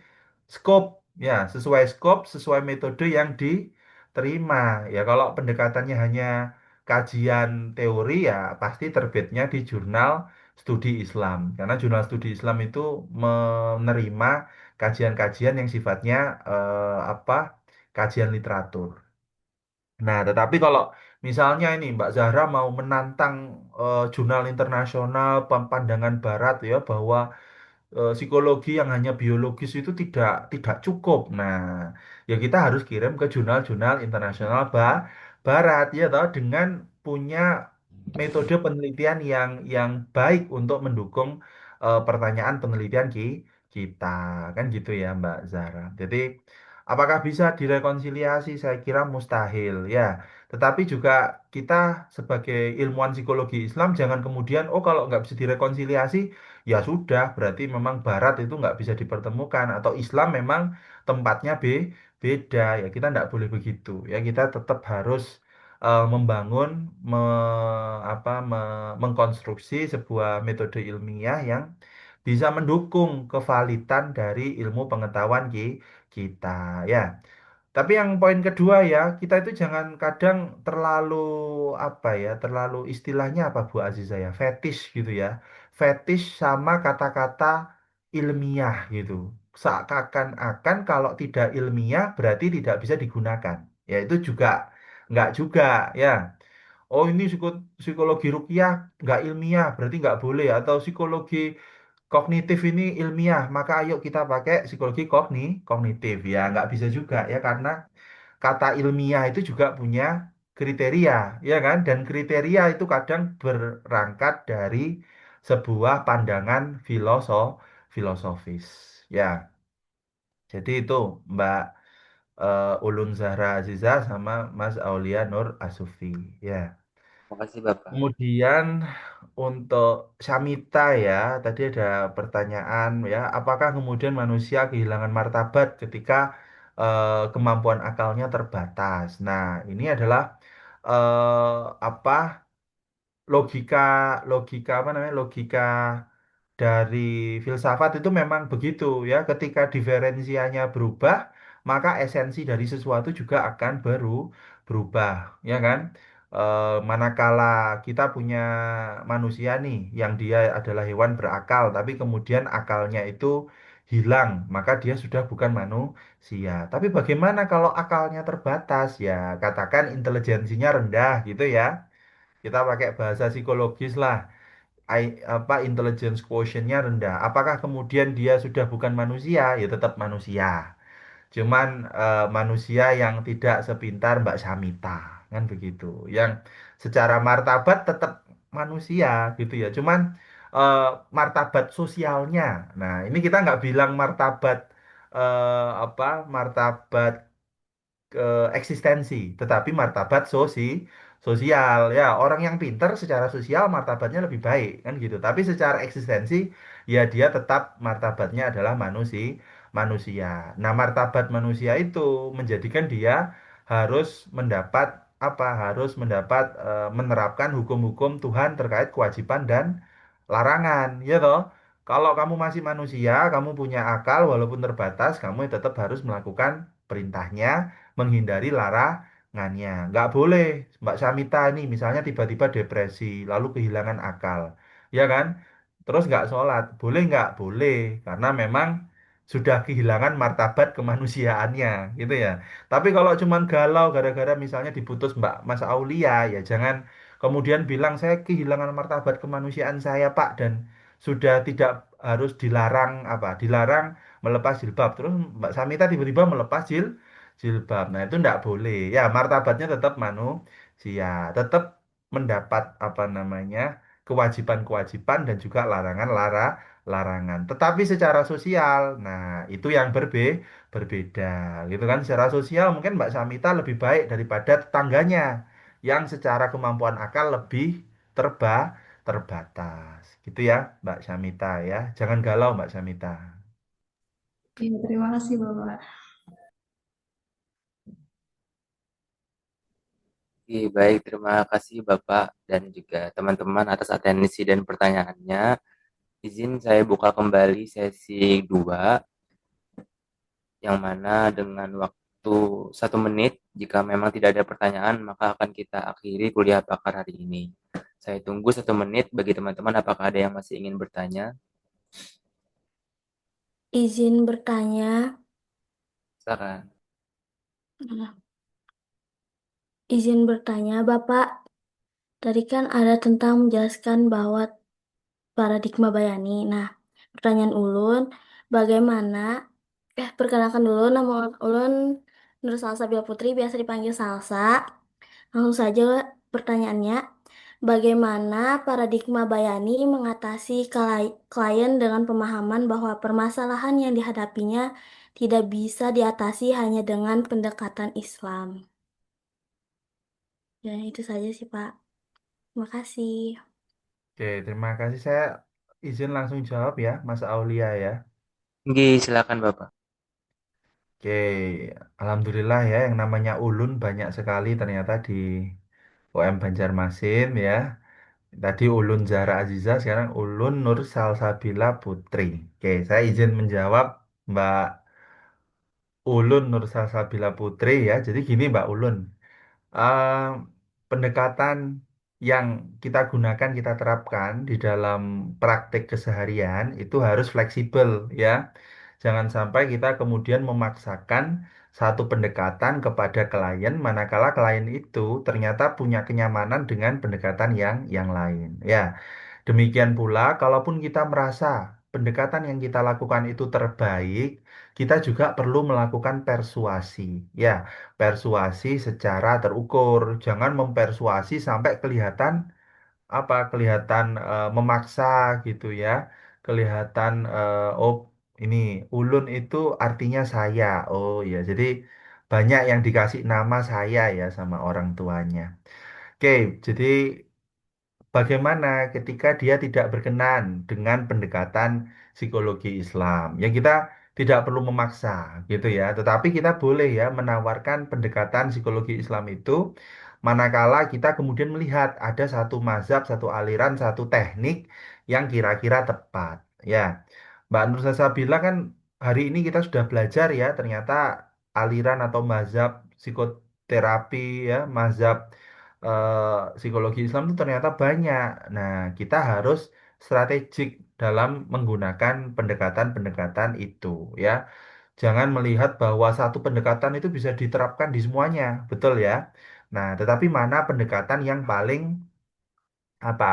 scope ya, sesuai scope, sesuai metode yang diterima ya. Kalau pendekatannya hanya kajian teori ya pasti terbitnya di jurnal studi Islam karena jurnal studi Islam itu menerima kajian-kajian yang sifatnya apa kajian literatur. Nah, tetapi kalau misalnya ini Mbak Zahra mau menantang jurnal internasional pandangan Barat ya bahwa psikologi yang hanya biologis itu tidak cukup. Nah, ya kita harus kirim ke jurnal-jurnal internasional Barat ya toh dengan punya metode penelitian yang baik untuk mendukung pertanyaan penelitian kita kan gitu ya Mbak Zahra. Jadi apakah bisa direkonsiliasi? Saya kira mustahil ya. Tetapi juga kita sebagai ilmuwan psikologi Islam jangan kemudian oh kalau nggak bisa direkonsiliasi ya sudah, berarti memang Barat itu nggak bisa dipertemukan atau Islam memang tempatnya beda ya. Kita nggak boleh begitu ya. Kita tetap harus membangun, mengkonstruksi sebuah metode ilmiah yang bisa mendukung kevalitan dari ilmu pengetahuan kita ya. Tapi yang poin kedua ya, kita itu jangan kadang terlalu apa ya, terlalu istilahnya apa Bu Aziza ya, fetish gitu ya. Fetish sama kata-kata ilmiah gitu. Seakan-akan kalau tidak ilmiah berarti tidak bisa digunakan. Ya itu juga nggak juga ya. Oh ini psikologi rukiah nggak ilmiah berarti nggak boleh atau psikologi kognitif ini ilmiah maka ayo kita pakai psikologi kognitif ya nggak bisa juga ya karena kata ilmiah itu juga punya kriteria ya kan dan kriteria itu kadang berangkat dari sebuah pandangan filosofis ya jadi itu Mbak Ulun Zahra Aziza sama Mas Aulia Nur Asufi ya. Terima kasih Bapak. Kemudian untuk Samita ya, tadi ada pertanyaan ya, apakah kemudian manusia kehilangan martabat ketika kemampuan akalnya terbatas? Nah, ini adalah apa logika logika apa namanya logika dari filsafat itu memang begitu ya. Ketika diferensianya berubah, maka esensi dari sesuatu juga akan berubah, ya kan? Manakala kita punya manusia nih, yang dia adalah hewan berakal, tapi kemudian akalnya itu hilang, maka dia sudah bukan manusia. Tapi bagaimana kalau akalnya terbatas? Ya, katakan intelijensinya rendah gitu ya. Kita pakai bahasa psikologis lah. Intelligence quotientnya rendah. Apakah kemudian dia sudah bukan manusia? Ya tetap manusia. Cuman manusia yang tidak sepintar Mbak Samita, kan begitu. Yang secara martabat tetap manusia gitu ya. Cuman eh, martabat sosialnya. Nah, ini kita nggak bilang martabat martabat eksistensi, tetapi martabat sosial. Ya, orang yang pinter secara sosial martabatnya lebih baik kan gitu. Tapi secara eksistensi ya dia tetap martabatnya adalah manusia. Nah, martabat manusia itu menjadikan dia harus mendapat harus mendapat menerapkan hukum-hukum Tuhan terkait kewajiban dan larangan, ya toh. Kalau kamu masih manusia, kamu punya akal walaupun terbatas, kamu tetap harus melakukan perintahnya, menghindari larangannya. Nggak boleh, Mbak Samita ini misalnya tiba-tiba depresi, lalu kehilangan akal, ya kan? Terus nggak sholat, boleh nggak? Boleh, karena memang sudah kehilangan martabat kemanusiaannya, gitu ya. Tapi kalau cuman galau gara-gara misalnya diputus Mbak Mas Aulia, ya jangan kemudian bilang saya kehilangan martabat kemanusiaan saya, Pak, dan sudah tidak harus dilarang dilarang melepas jilbab. Terus Mbak Samita tiba-tiba melepas jilbab. Nah, itu enggak boleh. Ya, martabatnya tetap manusia, tetap mendapat kewajiban-kewajiban dan juga larangan. Tetapi secara sosial, nah itu yang berbeda, gitu kan? Secara sosial mungkin Mbak Samita lebih baik daripada tetangganya yang secara kemampuan akal lebih terbatas. Gitu ya, Mbak Samita ya. Jangan galau, Mbak Samita. Iya, terima kasih Bapak. Oke, baik, terima kasih Bapak dan juga teman-teman atas atensi dan pertanyaannya. Izin saya buka kembali sesi 2, yang mana dengan waktu 1 menit, jika memang tidak ada pertanyaan, maka akan kita akhiri kuliah pakar hari ini. Saya tunggu 1 menit bagi teman-teman apakah ada yang masih ingin bertanya. Izin bertanya, Silakan. izin bertanya, Bapak. Tadi kan ada tentang menjelaskan bahwa paradigma bayani. Nah, pertanyaan ulun, bagaimana? Perkenalkan dulu, nama ulun Nur Salsa Bila Putri, biasa dipanggil Salsa. Langsung saja pertanyaannya, bagaimana paradigma bayani mengatasi klien dengan pemahaman bahwa permasalahan yang dihadapinya tidak bisa diatasi hanya dengan pendekatan Islam? Ya, itu saja sih, Pak. Terima kasih. Oke, terima kasih. Saya izin langsung jawab ya, Mas Aulia ya. Oke, silakan Bapak. Oke, Alhamdulillah ya, yang namanya ulun banyak sekali ternyata di UM Banjarmasin ya. Tadi Ulun Zahra Aziza, sekarang Ulun Nur Salsabila Putri. Oke, saya izin menjawab Mbak Ulun Nur Salsabila Putri ya. Jadi gini Mbak Ulun, eh, pendekatan yang kita gunakan, kita terapkan di dalam praktik keseharian itu harus fleksibel ya. Jangan sampai kita kemudian memaksakan satu pendekatan kepada klien, manakala klien itu ternyata punya kenyamanan dengan pendekatan yang lain. Ya, demikian pula, kalaupun kita merasa pendekatan yang kita lakukan itu terbaik, kita juga perlu melakukan persuasi. Ya, persuasi secara terukur. Jangan mempersuasi sampai kelihatan kelihatan memaksa gitu ya. Kelihatan oh ini ulun itu artinya saya. Oh ya, jadi banyak yang dikasih nama saya ya sama orang tuanya. Oke, jadi bagaimana ketika dia tidak berkenan dengan pendekatan psikologi Islam? Ya kita tidak perlu memaksa gitu ya, tetapi kita boleh ya menawarkan pendekatan psikologi Islam itu manakala kita kemudian melihat ada satu mazhab, satu aliran, satu teknik yang kira-kira tepat. Ya, Mbak Nur Sabila kan hari ini kita sudah belajar ya ternyata aliran atau mazhab psikoterapi ya, mazhab psikologi Islam itu ternyata banyak. Nah, kita harus strategik dalam menggunakan pendekatan-pendekatan itu ya. Jangan melihat bahwa satu pendekatan itu bisa diterapkan di semuanya, betul ya. Nah, tetapi mana pendekatan yang paling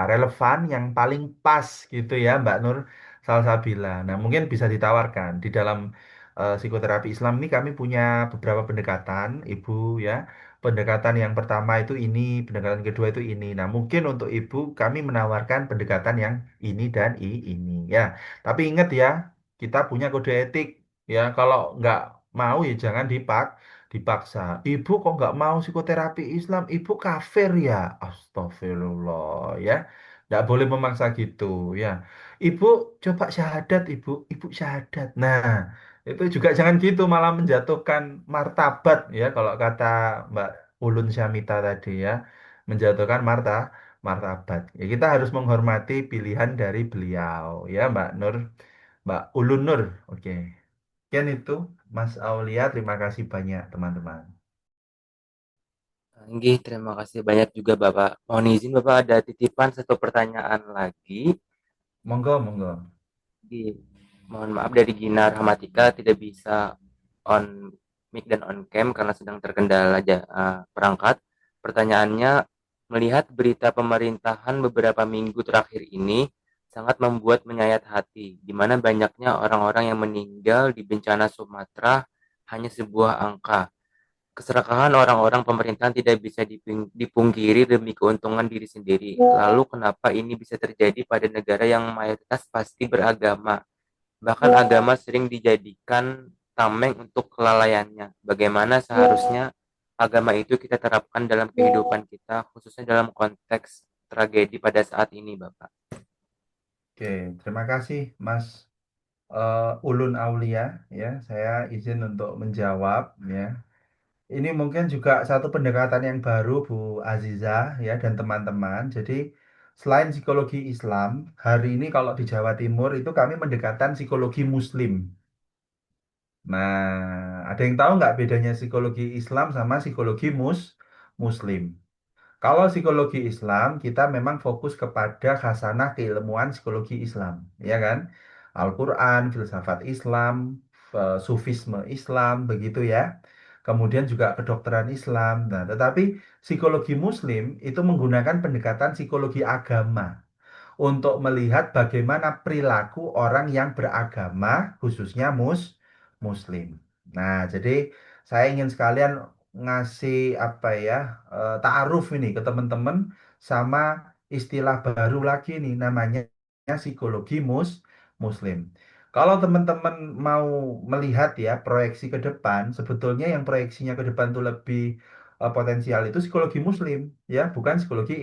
relevan yang paling pas gitu ya Mbak Nur Salsabila. Nah, mungkin bisa ditawarkan di dalam psikoterapi Islam ini kami punya beberapa pendekatan, Ibu ya. Pendekatan yang pertama itu ini, pendekatan kedua itu ini. Nah, mungkin untuk Ibu kami menawarkan pendekatan yang ini dan ini ya. Tapi ingat ya, kita punya kode etik ya. Kalau nggak mau ya jangan dipaksa. Ibu kok nggak mau psikoterapi Islam? Ibu kafir ya? Astagfirullah ya. Nggak boleh memaksa gitu ya. Ibu coba syahadat ibu, ibu syahadat. Nah, itu juga jangan gitu malah menjatuhkan martabat ya kalau kata Mbak Ulun Syamita tadi ya. Menjatuhkan martabat. Ya kita harus menghormati pilihan dari beliau ya Mbak Nur, Mbak Ulun Nur. Oke. Sekian itu Mas Aulia, terima kasih banyak teman-teman. Nggih, terima kasih banyak juga Bapak. Mohon izin Bapak ada titipan satu pertanyaan lagi. Monggo, monggo. Mohon maaf dari Gina Rahmatika tidak bisa on mic dan on cam karena sedang terkendala perangkat. Pertanyaannya, melihat berita pemerintahan beberapa minggu terakhir ini sangat membuat menyayat hati, di mana banyaknya orang-orang yang meninggal di bencana Sumatera hanya sebuah angka. Keserakahan orang-orang pemerintahan tidak bisa dipungkiri demi keuntungan diri sendiri. Lalu kenapa ini bisa terjadi pada negara yang mayoritas pasti beragama? Bahkan agama sering dijadikan tameng untuk kelalaiannya. Bagaimana seharusnya agama itu kita terapkan dalam kehidupan kita, khususnya dalam konteks tragedi pada saat ini, Bapak. Oke, terima kasih Mas Ulun Aulia ya. Saya izin untuk menjawab ya. Ini mungkin juga satu pendekatan yang baru Bu Aziza ya dan teman-teman. Jadi selain psikologi Islam, hari ini kalau di Jawa Timur itu kami mendekatkan psikologi Muslim. Nah, ada yang tahu nggak bedanya psikologi Islam sama psikologi Muslim? Kalau psikologi Islam, kita memang fokus kepada khasanah keilmuan psikologi Islam, ya kan? Al-Quran, filsafat Islam, sufisme Islam, begitu ya. Kemudian juga kedokteran Islam. Nah, tetapi psikologi Muslim itu menggunakan pendekatan psikologi agama untuk melihat bagaimana perilaku orang yang beragama, khususnya Muslim. Nah, jadi saya ingin sekalian ngasih apa ya ta'aruf ini ke teman-teman sama istilah baru lagi nih namanya psikologi Muslim. Kalau teman-teman mau melihat ya proyeksi ke depan, sebetulnya yang proyeksinya ke depan tuh lebih potensial itu psikologi Muslim ya, bukan psikologi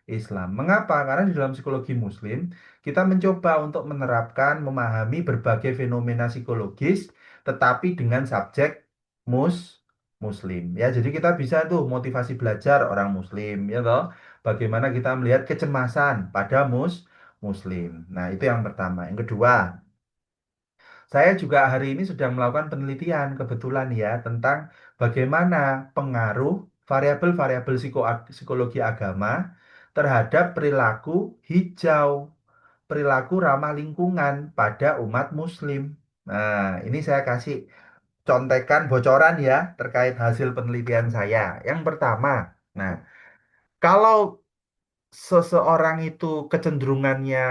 Islam. Mengapa? Karena di dalam psikologi Muslim kita mencoba untuk menerapkan, memahami berbagai fenomena psikologis, tetapi dengan subjek Muslim. Ya, jadi kita bisa tuh motivasi belajar orang Muslim, ya toh. Bagaimana kita melihat kecemasan pada Muslim. Nah, itu yang pertama. Yang kedua, saya juga hari ini sedang melakukan penelitian kebetulan ya tentang bagaimana pengaruh variabel-variabel psikologi agama terhadap perilaku hijau, perilaku ramah lingkungan pada umat Muslim. Nah, ini saya kasih contekan bocoran ya terkait hasil penelitian saya. Yang pertama, nah, kalau seseorang itu kecenderungannya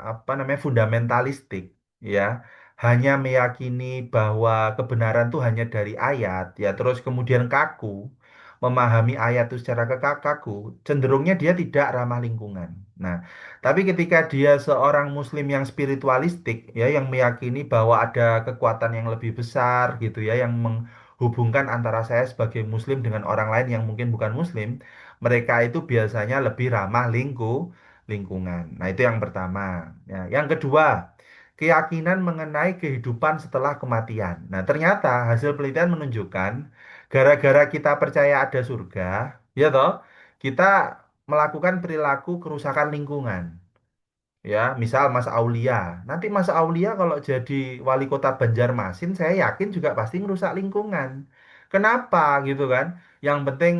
apa namanya fundamentalistik ya hanya meyakini bahwa kebenaran itu hanya dari ayat ya terus kemudian kaku memahami ayat itu secara kaku cenderungnya dia tidak ramah lingkungan. Nah, tapi ketika dia seorang muslim yang spiritualistik ya yang meyakini bahwa ada kekuatan yang lebih besar gitu ya yang menghubungkan antara saya sebagai muslim dengan orang lain yang mungkin bukan muslim, mereka itu biasanya lebih ramah lingkungan. Nah, itu yang pertama. Ya, yang kedua, keyakinan mengenai kehidupan setelah kematian. Nah, ternyata hasil penelitian menunjukkan gara-gara kita percaya ada surga, ya toh, kita melakukan perilaku kerusakan lingkungan. Ya, misal Mas Aulia. Nanti Mas Aulia kalau jadi wali kota Banjarmasin, saya yakin juga pasti merusak lingkungan. Kenapa gitu kan? Yang penting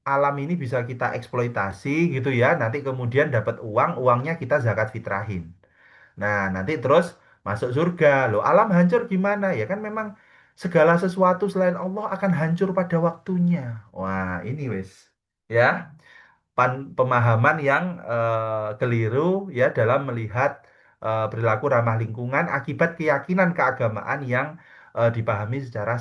alam ini bisa kita eksploitasi gitu ya. Nanti kemudian dapat uang, uangnya kita zakat fitrahin. Nah, nanti terus masuk surga. Loh, alam hancur gimana? Ya kan memang segala sesuatu selain Allah akan hancur pada waktunya. Wah, ini wes. Ya, pemahaman yang keliru ya dalam melihat perilaku ramah lingkungan akibat keyakinan keagamaan yang dipahami secara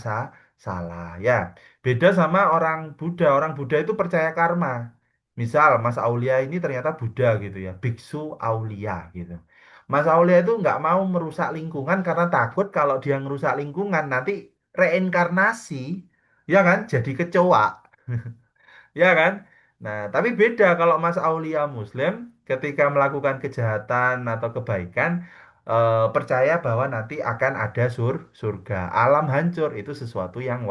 salah. Ya, beda sama orang Buddha. Orang Buddha itu percaya karma. Misal Mas Aulia ini ternyata Buddha gitu ya, biksu Aulia gitu. Mas Aulia itu nggak mau merusak lingkungan karena takut kalau dia merusak lingkungan nanti reinkarnasi, ya kan, jadi kecoa. Ya kan? Nah, tapi beda kalau Mas Aulia Muslim ketika melakukan kejahatan atau kebaikan percaya bahwa nanti akan ada surga. Alam hancur itu sesuatu yang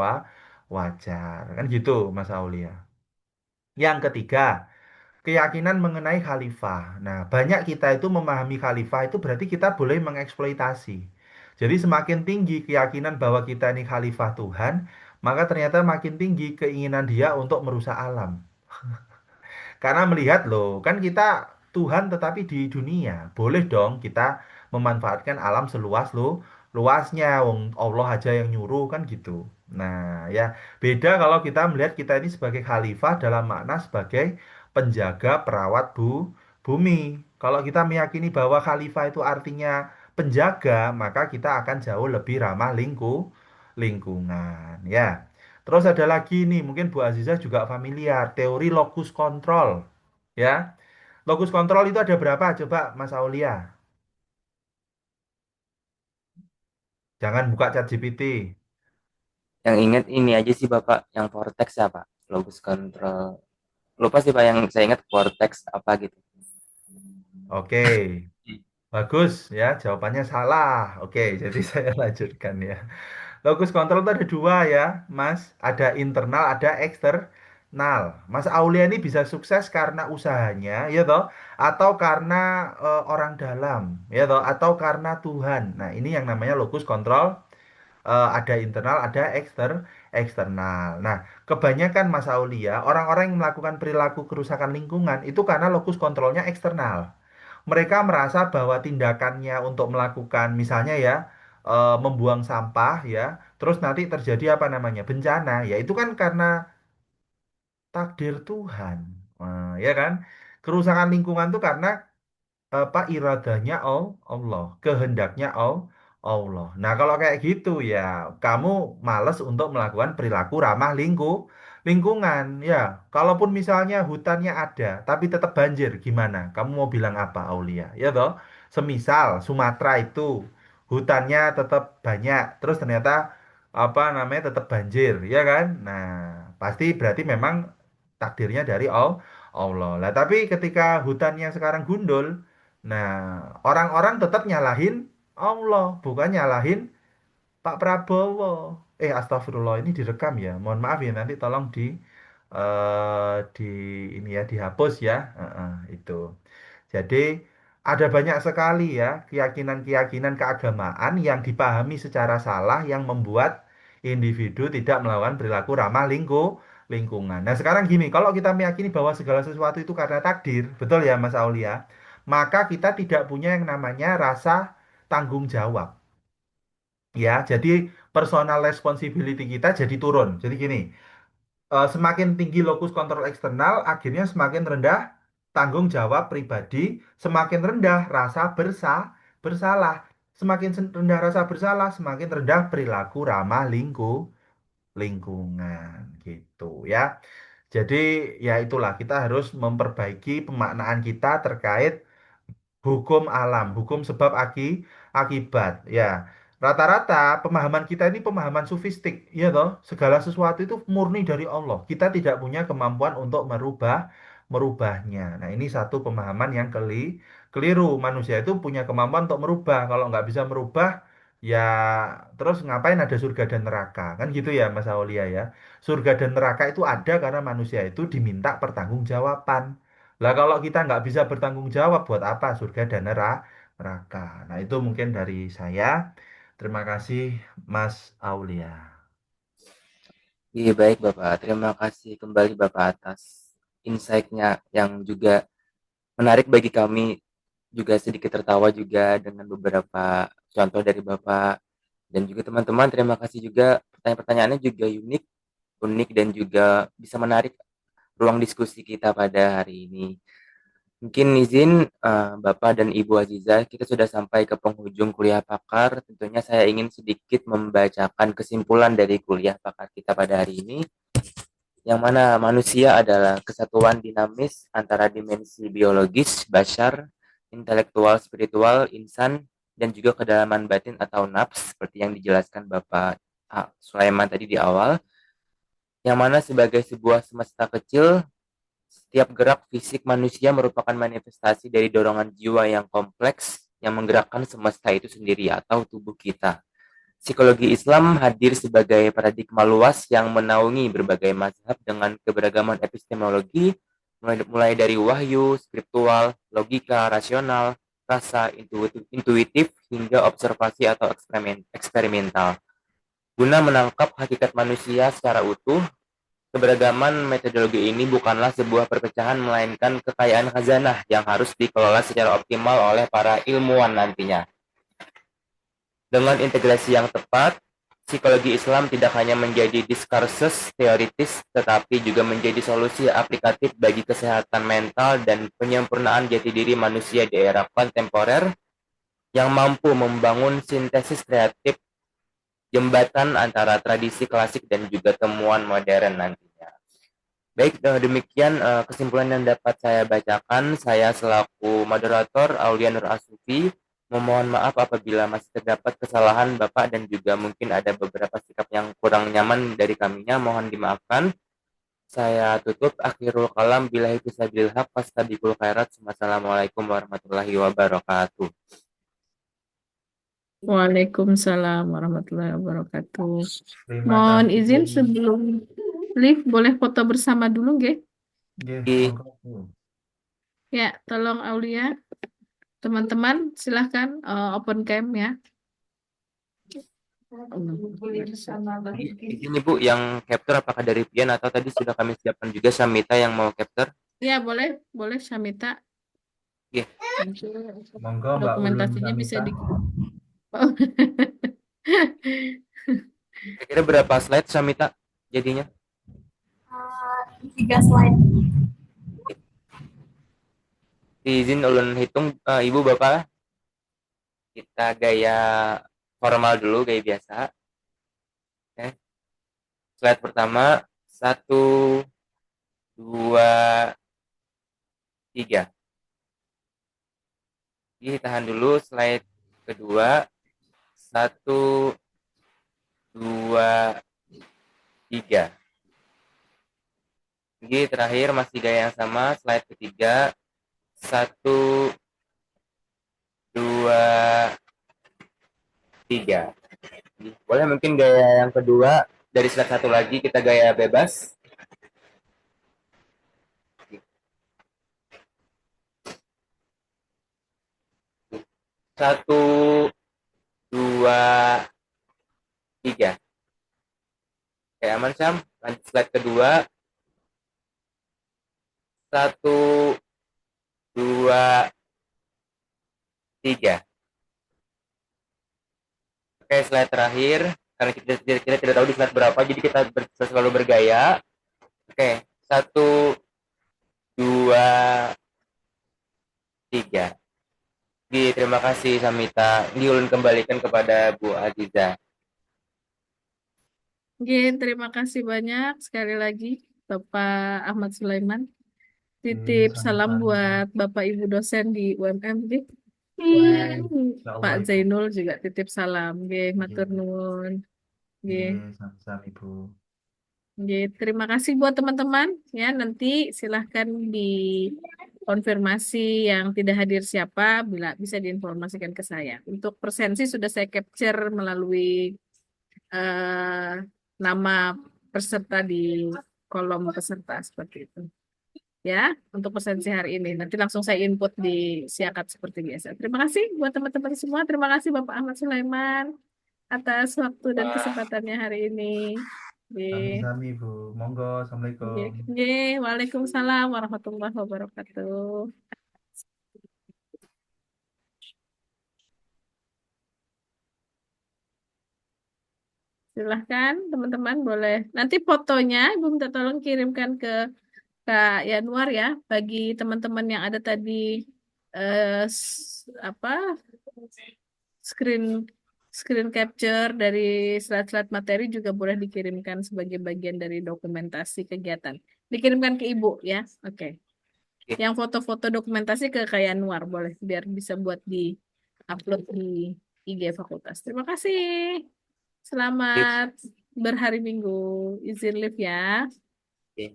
wajar. Kan gitu Mas Aulia. Yang ketiga, keyakinan mengenai khalifah. Nah, banyak kita itu memahami khalifah itu berarti kita boleh mengeksploitasi. Jadi semakin tinggi keyakinan bahwa kita ini khalifah Tuhan, maka ternyata makin tinggi keinginan dia untuk merusak alam. Karena melihat loh, kan kita Tuhan tetapi di dunia. Boleh dong kita memanfaatkan alam seluas lo luasnya. Wong Allah aja yang nyuruh kan gitu. Nah, ya beda kalau kita melihat kita ini sebagai khalifah dalam makna sebagai penjaga perawat bumi. Kalau kita meyakini bahwa khalifah itu artinya penjaga, maka kita akan jauh lebih ramah lingkungan, ya. Terus ada lagi nih, mungkin Bu Azizah juga familiar, teori locus control. Ya, locus control itu ada berapa? Coba Mas Aulia. Jangan buka chat GPT. Yang ingat ini aja sih Bapak, yang vortex ya Pak, locus control. Lupa sih Pak, yang saya ingat vortex apa gitu. Oke, bagus ya. Jawabannya salah. Oke, jadi saya lanjutkan ya. Locus control itu ada dua ya, Mas. Ada internal, ada eksternal. Mas Aulia ini bisa sukses karena usahanya, ya toh, atau karena orang dalam, ya toh, atau karena Tuhan. Nah, ini yang namanya locus control. Ada internal, ada eksternal. Nah, kebanyakan Mas Aulia, orang-orang yang melakukan perilaku kerusakan lingkungan itu karena locus kontrolnya eksternal. Mereka merasa bahwa tindakannya untuk melakukan, misalnya ya, membuang sampah ya, terus nanti terjadi apa namanya bencana, ya itu kan karena takdir Tuhan. Nah, ya kan? Kerusakan lingkungan itu karena apa iradahnya Allah, kehendaknya Allah. Nah, kalau kayak gitu ya, kamu males untuk melakukan perilaku ramah lingkungan. Ya, kalaupun misalnya hutannya ada, tapi tetap banjir, gimana? Kamu mau bilang apa, Aulia? Ya toh, semisal Sumatera itu hutannya tetap banyak, terus ternyata apa namanya tetap banjir, ya kan? Nah, pasti berarti memang takdirnya dari Allah. Lah, tapi ketika hutannya sekarang gundul, nah, orang-orang tetap nyalahin Allah, bukan nyalahin Pak Prabowo. Astagfirullah, ini direkam ya. Mohon maaf ya, nanti tolong di ini ya dihapus ya. Itu. Jadi ada banyak sekali ya keyakinan-keyakinan keagamaan yang dipahami secara salah yang membuat individu tidak melakukan perilaku ramah lingkungan. Nah, sekarang gini, kalau kita meyakini bahwa segala sesuatu itu karena takdir, betul ya Mas Aulia, maka kita tidak punya yang namanya rasa tanggung jawab. Ya, jadi personal responsibility kita jadi turun. Jadi gini, semakin tinggi locus kontrol eksternal, akhirnya semakin rendah tanggung jawab pribadi, semakin rendah rasa bersalah. Semakin rendah rasa bersalah, semakin rendah perilaku ramah lingkungan gitu ya. Jadi ya itulah kita harus memperbaiki pemaknaan kita terkait hukum alam, hukum sebab akibat. Ya, rata-rata pemahaman kita ini pemahaman sufistik, ya toh. Segala sesuatu itu murni dari Allah. Kita tidak punya kemampuan untuk merubahnya. Nah, ini satu pemahaman yang keliru. Manusia itu punya kemampuan untuk merubah. Kalau nggak bisa merubah, ya terus ngapain ada surga dan neraka? Kan gitu ya, Mas Aulia ya. Surga dan neraka itu ada karena manusia itu diminta pertanggungjawaban. Lah kalau kita nggak bisa bertanggung jawab buat apa surga dan neraka. Nah itu mungkin dari saya. Terima kasih Mas Aulia. Iya, baik Bapak. Terima kasih kembali Bapak atas insight-nya yang juga menarik bagi kami, juga sedikit tertawa juga dengan beberapa contoh dari Bapak dan juga teman-teman. Terima kasih juga, pertanyaan-pertanyaannya juga unik, unik dan juga bisa menarik ruang diskusi kita pada hari ini. Mungkin izin Bapak dan Ibu Aziza, kita sudah sampai ke penghujung kuliah pakar. Tentunya saya ingin sedikit membacakan kesimpulan dari kuliah pakar kita pada hari ini, yang mana manusia adalah kesatuan dinamis antara dimensi biologis, bashar, intelektual, spiritual, insan, dan juga kedalaman batin atau nafs, seperti yang dijelaskan Bapak Sulaiman tadi di awal, yang mana sebagai sebuah semesta kecil, setiap gerak fisik manusia merupakan manifestasi dari dorongan jiwa yang kompleks yang menggerakkan semesta itu sendiri atau tubuh kita. Psikologi Islam hadir sebagai paradigma luas yang menaungi berbagai mazhab dengan keberagaman epistemologi, mulai dari wahyu, spiritual, logika, rasional, rasa, intuitif, hingga observasi atau eksperimental. Guna menangkap hakikat manusia secara utuh, keberagaman metodologi ini bukanlah sebuah perpecahan, melainkan kekayaan khazanah yang harus dikelola secara optimal oleh para ilmuwan nantinya. Dengan integrasi yang tepat, psikologi Islam tidak hanya menjadi diskursus teoritis, tetapi juga menjadi solusi aplikatif bagi kesehatan mental dan penyempurnaan jati diri manusia di era kontemporer yang mampu membangun sintesis kreatif jembatan antara tradisi klasik dan juga temuan modern nantinya. Baik, demikian kesimpulan yang dapat saya bacakan. Saya selaku moderator Aulia Nur Asufi memohon maaf apabila masih terdapat kesalahan Bapak dan juga mungkin ada beberapa sikap yang kurang nyaman dari kaminya, mohon dimaafkan. Saya tutup, akhirul kalam, billahi fisabilil haq, fastabiqul khairat. Wassalamualaikum warahmatullahi wabarakatuh. Waalaikumsalam warahmatullahi wabarakatuh. Terima Mohon kasih. izin sebelum live boleh foto bersama dulu, nggih? Nggih, monggo, Bu. Ya, tolong Aulia. Teman-teman, silahkan open cam ya. Izin Ibu, yang capture apakah dari Pian atau tadi sudah kami siapkan juga Samita yang mau capture? Ya, boleh Syamita. Iya. Monggo Mbak Ulun Dokumentasinya bisa Samita. di Kira-kira berapa slide Samita jadinya? 3 slide. Izin ulun hitung, Ibu Bapak, kita gaya formal dulu, gaya biasa. Oke. Slide pertama, 1, 2, 3. Jadi tahan dulu, slide kedua, 1, 2, 3. Jadi terakhir masih gaya yang sama, slide ketiga, 1, 2, 3. Boleh mungkin gaya yang kedua, dari slide satu lagi kita gaya bebas. 1, 2, 3. Oke, aman Syam. Lanjut slide kedua. 1, 2, 3. Oke, slide terakhir. Karena kita tidak tahu di slide berapa, jadi kita selalu bergaya. Oke, 1, 2, 3. Terima kasih Samita. Ulun kembalikan kepada Bu Aziza. Terima kasih banyak sekali lagi Bapak Ahmad Sulaiman. Titip salam buat Bapak Ibu dosen di UMM. Pak Zainul juga titip salam. Matur nuwun. Sama-sama Ibu. Terima kasih buat teman-teman. Ya, nanti silahkan dikonfirmasi yang tidak hadir siapa, bila bisa diinformasikan ke saya. Untuk presensi sudah saya capture melalui nama peserta di kolom peserta seperti itu. Ya, untuk presensi hari ini. Nanti langsung saya input di Siakat seperti biasa. Terima kasih buat teman-teman semua. Terima kasih Bapak Ahmad Sulaiman atas waktu dan kesempatannya hari ini. Oke. Sami-sami Bu. Monggo, Assalamualaikum. Oke. Waalaikumsalam warahmatullahi wabarakatuh. Silahkan teman-teman boleh. Nanti fotonya Ibu minta tolong kirimkan ke Kak Yanuar ya, bagi teman-teman yang ada tadi apa screen screen capture dari slide-slide materi juga boleh dikirimkan sebagai bagian dari dokumentasi kegiatan. Dikirimkan ke Ibu ya. Oke. Oke, Yang foto-foto dokumentasi ke Kak Yanuar boleh biar bisa buat di upload di IG fakultas. Terima kasih. oke, Selamat berhari Minggu. Izin live ya. oke.